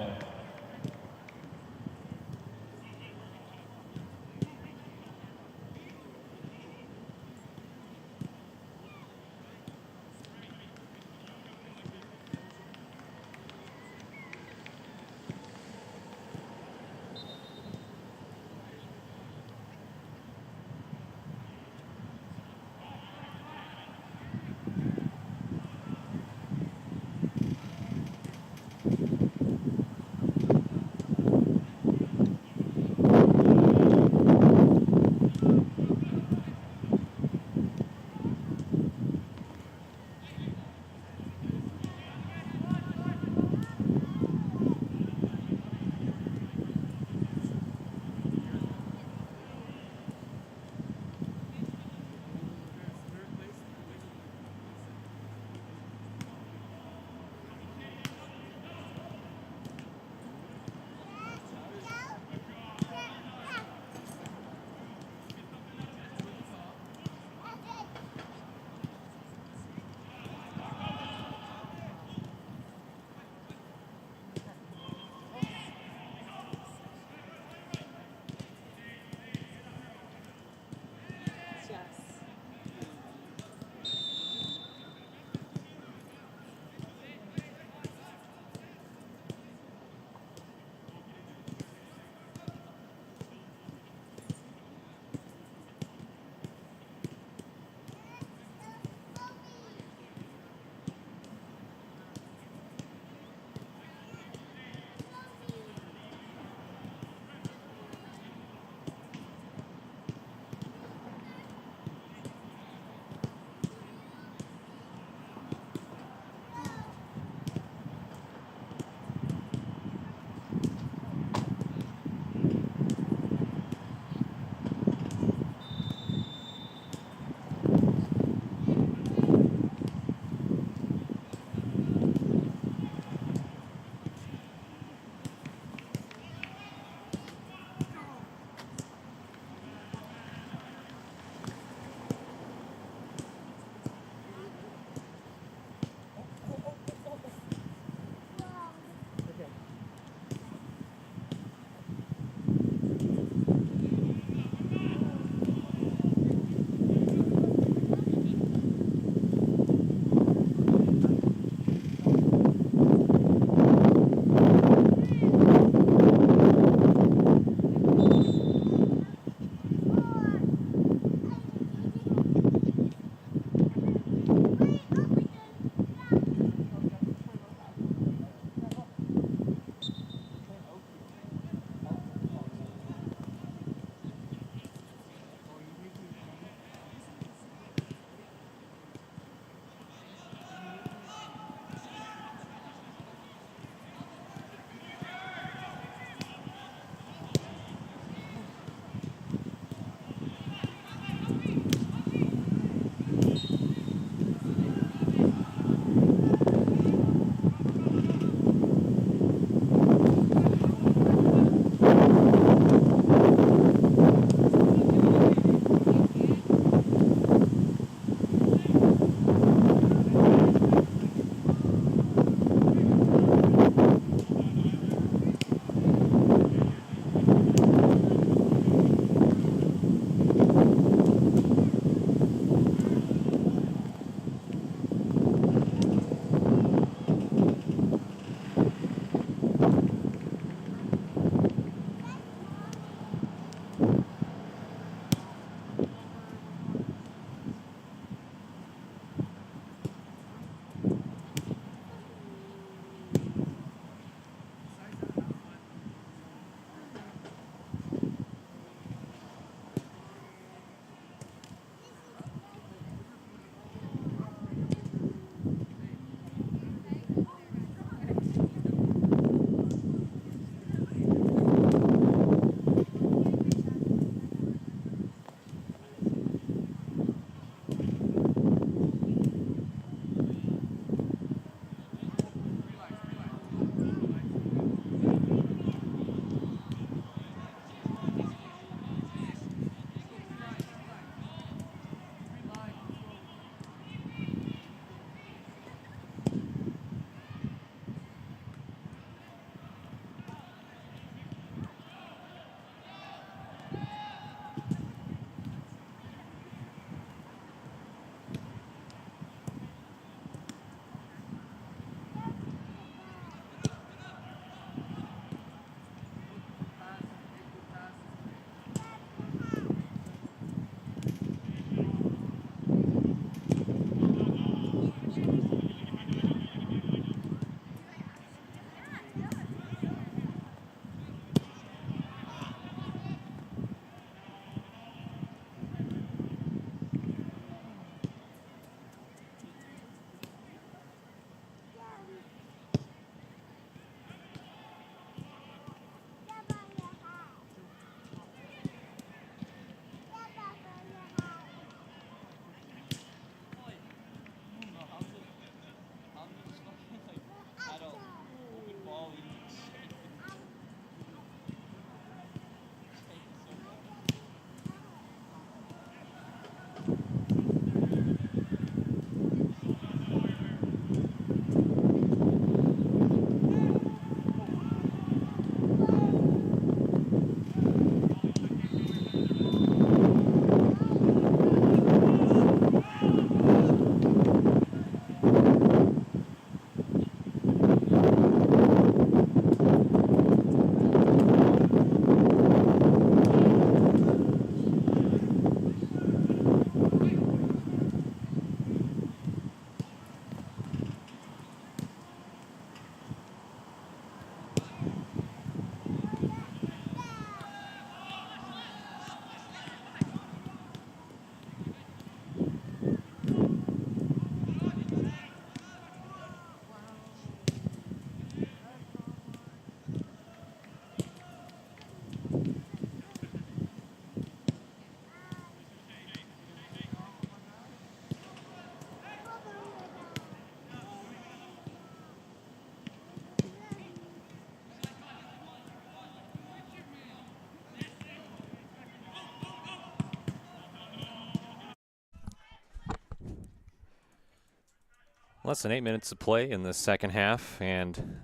Less than 8 minutes to play in the second half, and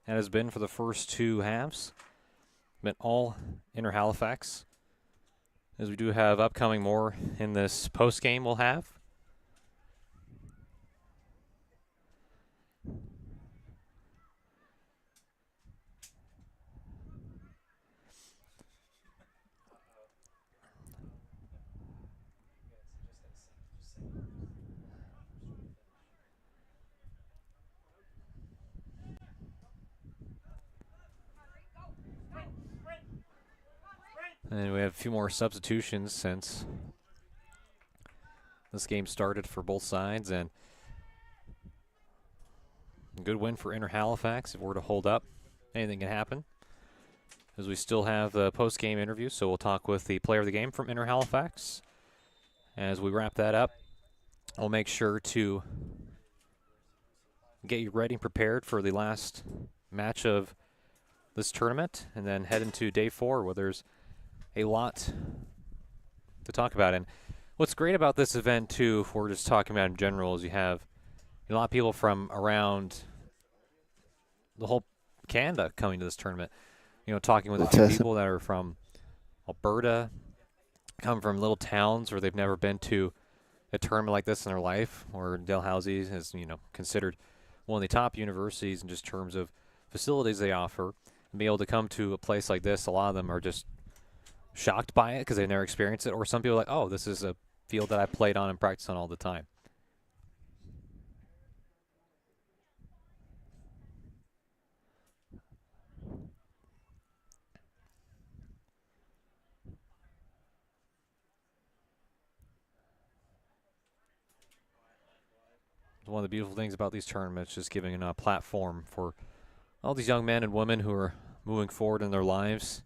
that has been for the first two halves. Been all Inner Halifax, as we do have upcoming more in this post game we'll have. And we have a few more substitutions since this game started for both sides, and a good win for Inner Halifax. If we're to hold up, anything can happen, as we still have the post-game interview, so we'll talk with the player of the game from Inner Halifax. As we wrap that up, we'll make sure to get you ready and prepared for the last match of this tournament, and then head into day 4, where there's a lot to talk about. And what's great about this event, too, if we're just talking about in general, is you have a lot of people from around the whole Canada coming to this tournament. You know, talking with a few people that are from Alberta, come from little towns where they've never been to a tournament like this in their life, or Dalhousie is, you know, considered one of the top universities in just terms of facilities they offer. And be able to come to a place like this, a lot of them are just shocked by it because they've never experienced it, or some people are like, oh, this is a field that I played on and practice on all the time. One of the beautiful things about these tournaments, just giving a platform for all these young men and women who are moving forward in their lives.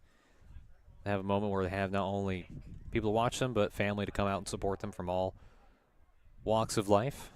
They have a moment where they have not only people to watch them, but family to come out and support them from all walks of life.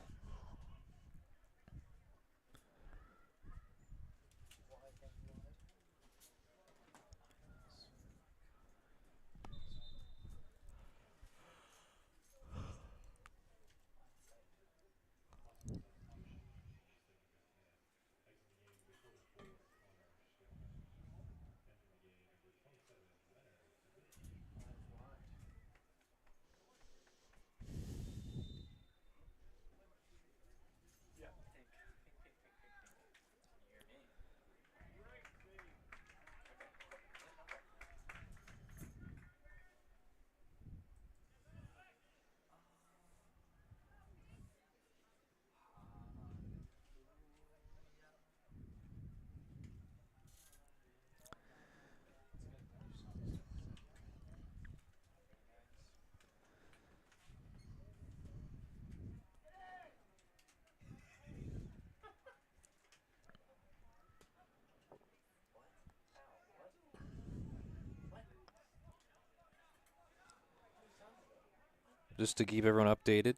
Just to keep everyone updated,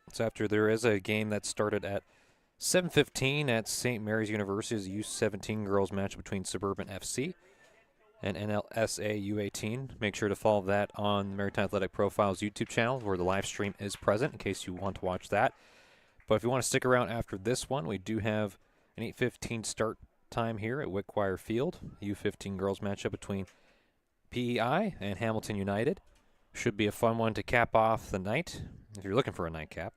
it's after there is a game that started at 7:15 at St. Mary's University's U17 girls match between Suburban FC and NLSA U18. Make sure to follow that on the Maritime Athletic Profiles YouTube channel, where the live stream is present in case you want to watch that. But if you want to stick around after this one, we do have an 8:15 start time here at Wickwire Field. U15 girls matchup between PEI and Hamilton United. Should be a fun one to cap off the night, if you're looking for a nightcap.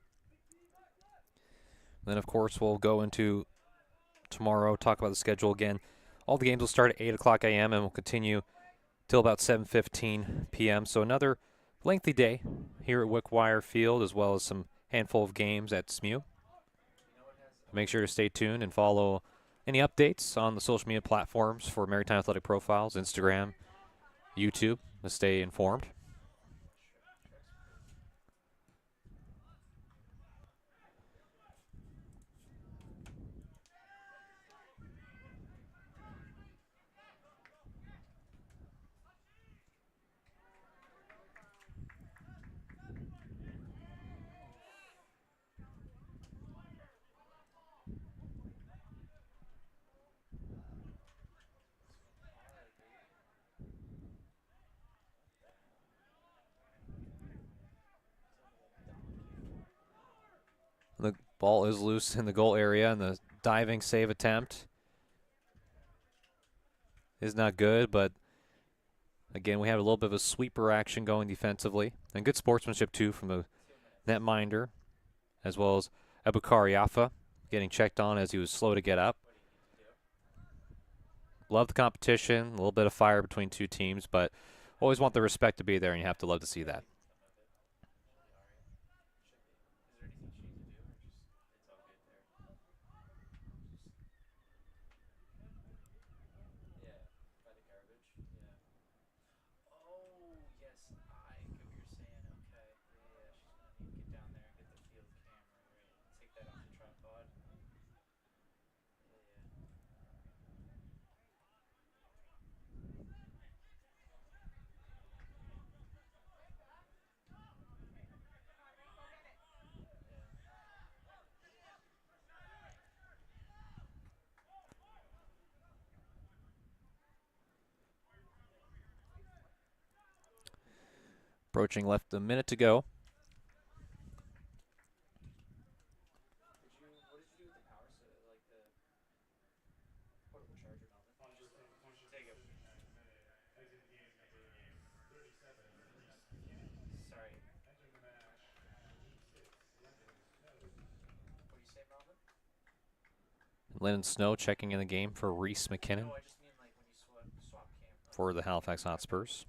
Then, of course, we'll go into tomorrow, talk about the schedule again. All the games will start at 8 o'clock a.m. and will continue till about 7:15 p.m. So another lengthy day here at Wickwire Field, as well as some handful of games at SMU. Make sure to stay tuned and follow any updates on the social media platforms for Maritime Athletic Profiles, Instagram, YouTube, to stay informed. Ball is loose in the goal area, and the diving save attempt is not good, but again, we have a little bit of a sweeper action going defensively, and good sportsmanship too from the netminder, as well as Abukar Yafa getting checked on as he was slow to get up. Love the competition, a little bit of fire between two teams, but always want the respect to be there, and you have to love to see that. Approaching left a minute to go. Lennon Snow checking in the game for Reese McKinnon for the Halifax Hotspurs.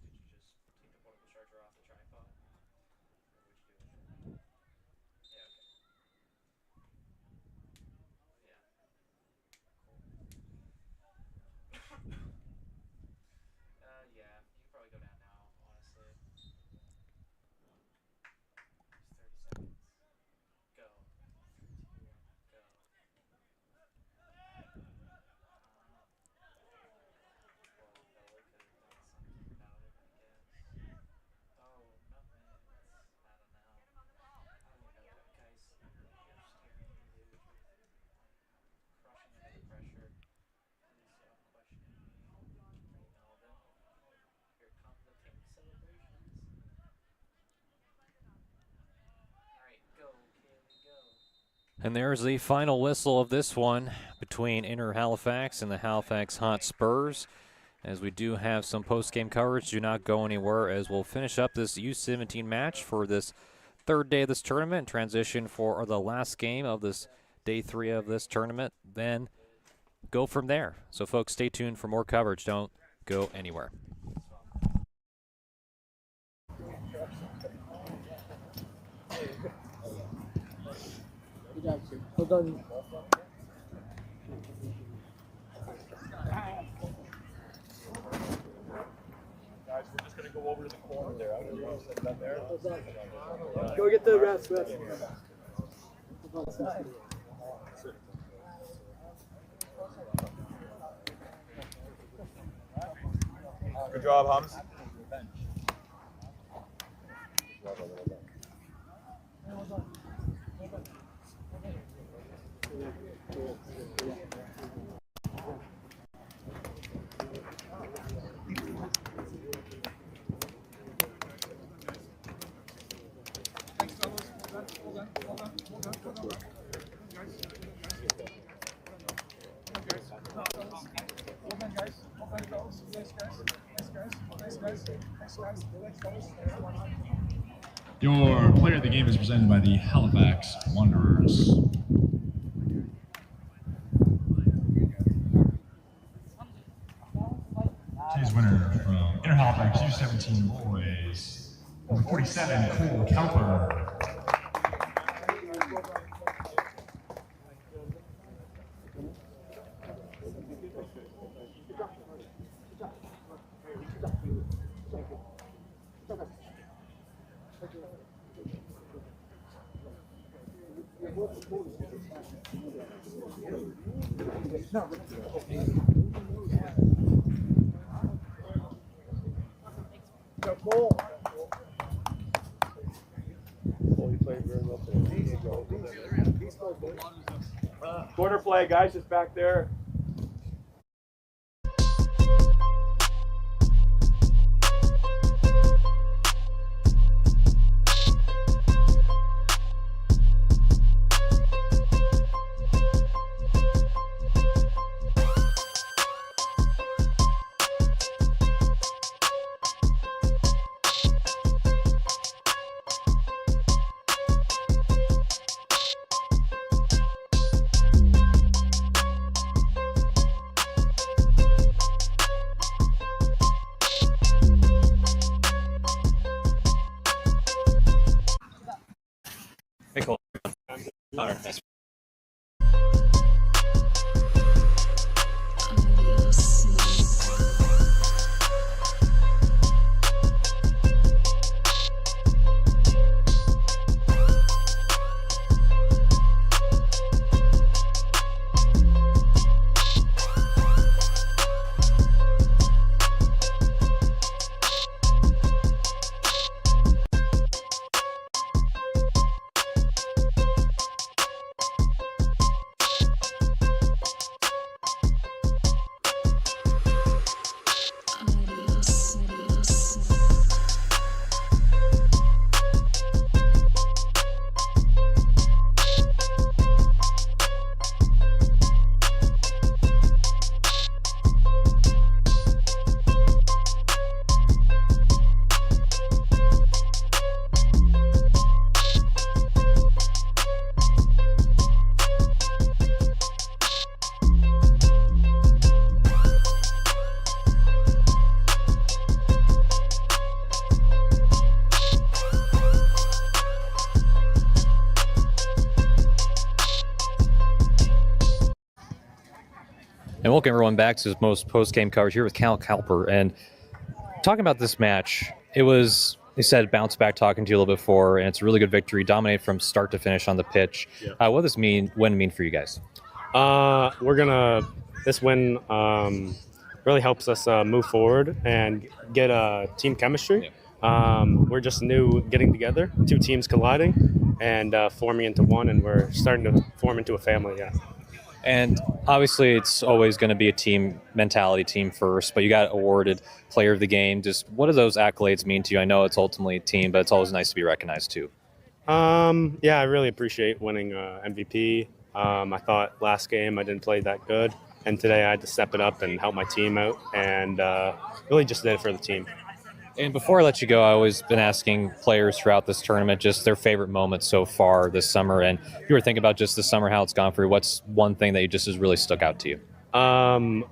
And there's the final whistle of this one between Inner Halifax and the Halifax Hotspurs. As we do have some post-game coverage, do not go anywhere as we'll finish up this U17 match for this third day of this tournament, transition for the last game of this day 3 of this tournament, then go from there. So folks, stay tuned for more coverage. Don't go anywhere. Good job, sir. Well done. Guys, we're just going to go over to the corner there. I don't know if it's done there. Go get the rest. Good job, Hums. Your player of the game is presented by the Halifax Wanderers. Today's winner from Inner Halifax U17 boys, number 47, Cole Cowper. Corner flag, guys, just back there. honor. And welcome everyone back to this most post-game coverage here with Cal Calper. And talking about this match, it was, he said, bounce back talking to you a little bit before, and it's a really good victory, dominate from start to finish on the pitch. Yeah. What does this mean for you guys? This win really helps us move forward and get team chemistry. Yeah. We're just new getting together, two teams colliding and forming into one, and we're starting to form into a family. Yeah. And obviously it's always going to be a team mentality, team first, but you got awarded player of the game. Just what do those accolades mean to you? I know it's ultimately a team, but it's always nice to be recognized too. Yeah, I really appreciate winning MVP. I thought last game I didn't play that good, and today I had to step it up and help my team out, and really just did it for the team. And before I let you go, I always been asking players throughout this tournament just their favorite moments so far this summer. And if you were thinking about just the summer, how it's gone for you, what's one thing that just has really stuck out to you?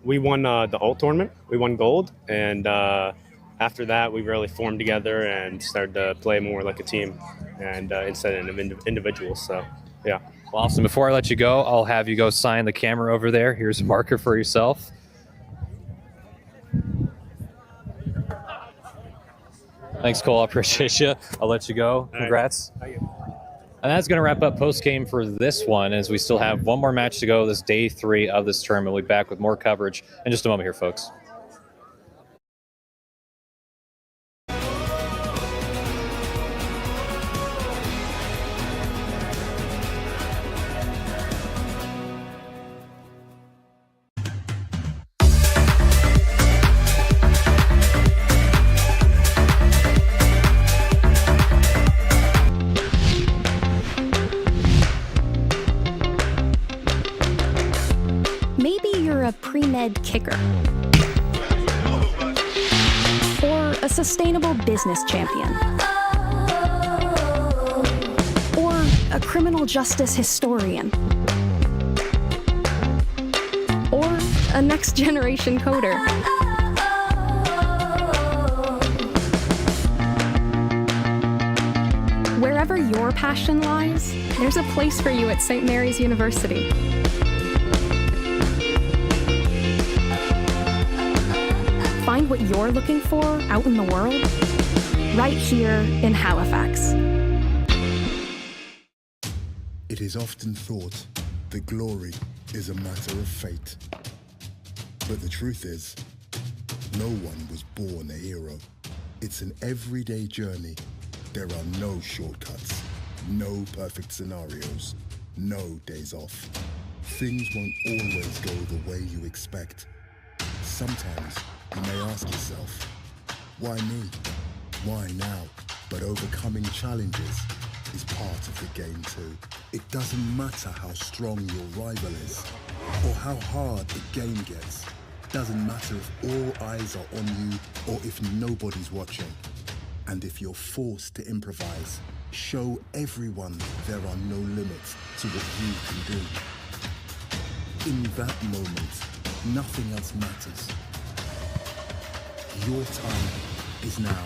We won the alt tournament. We won gold, and after that, we really formed together and started to play more like a team and instead of individuals. So, yeah. Well, awesome. Before I let you go, I'll have you go sign the camera over there. Here's a marker for yourself. Thanks, Cole. I appreciate you. I'll let you go. Congrats. Thank you. And that's going to wrap up post-game for this one, as we still have one more match to go, this day 3 of this tournament. We'll be back with more coverage in just a moment here, folks. A pre-med kicker, or a sustainable business champion, or a criminal justice historian, or a next generation coder. Wherever your passion lies, there's a place for you at St. Mary's University. Find what you're looking for out in the world, right here in Halifax. It is often thought that glory is a matter of fate. But the truth is, no one was born a hero. It's an everyday journey. There are no shortcuts, no perfect scenarios, no days off. Things won't always go the way you expect. Sometimes you may ask yourself, why me? Why now? But overcoming challenges is part of the game too. It doesn't matter how strong your rival is or how hard the game gets. Doesn't matter if all eyes are on you or if nobody's watching. And if you're forced to improvise, show everyone there are no limits to what you can do. In that moment, nothing else matters. Your time is now.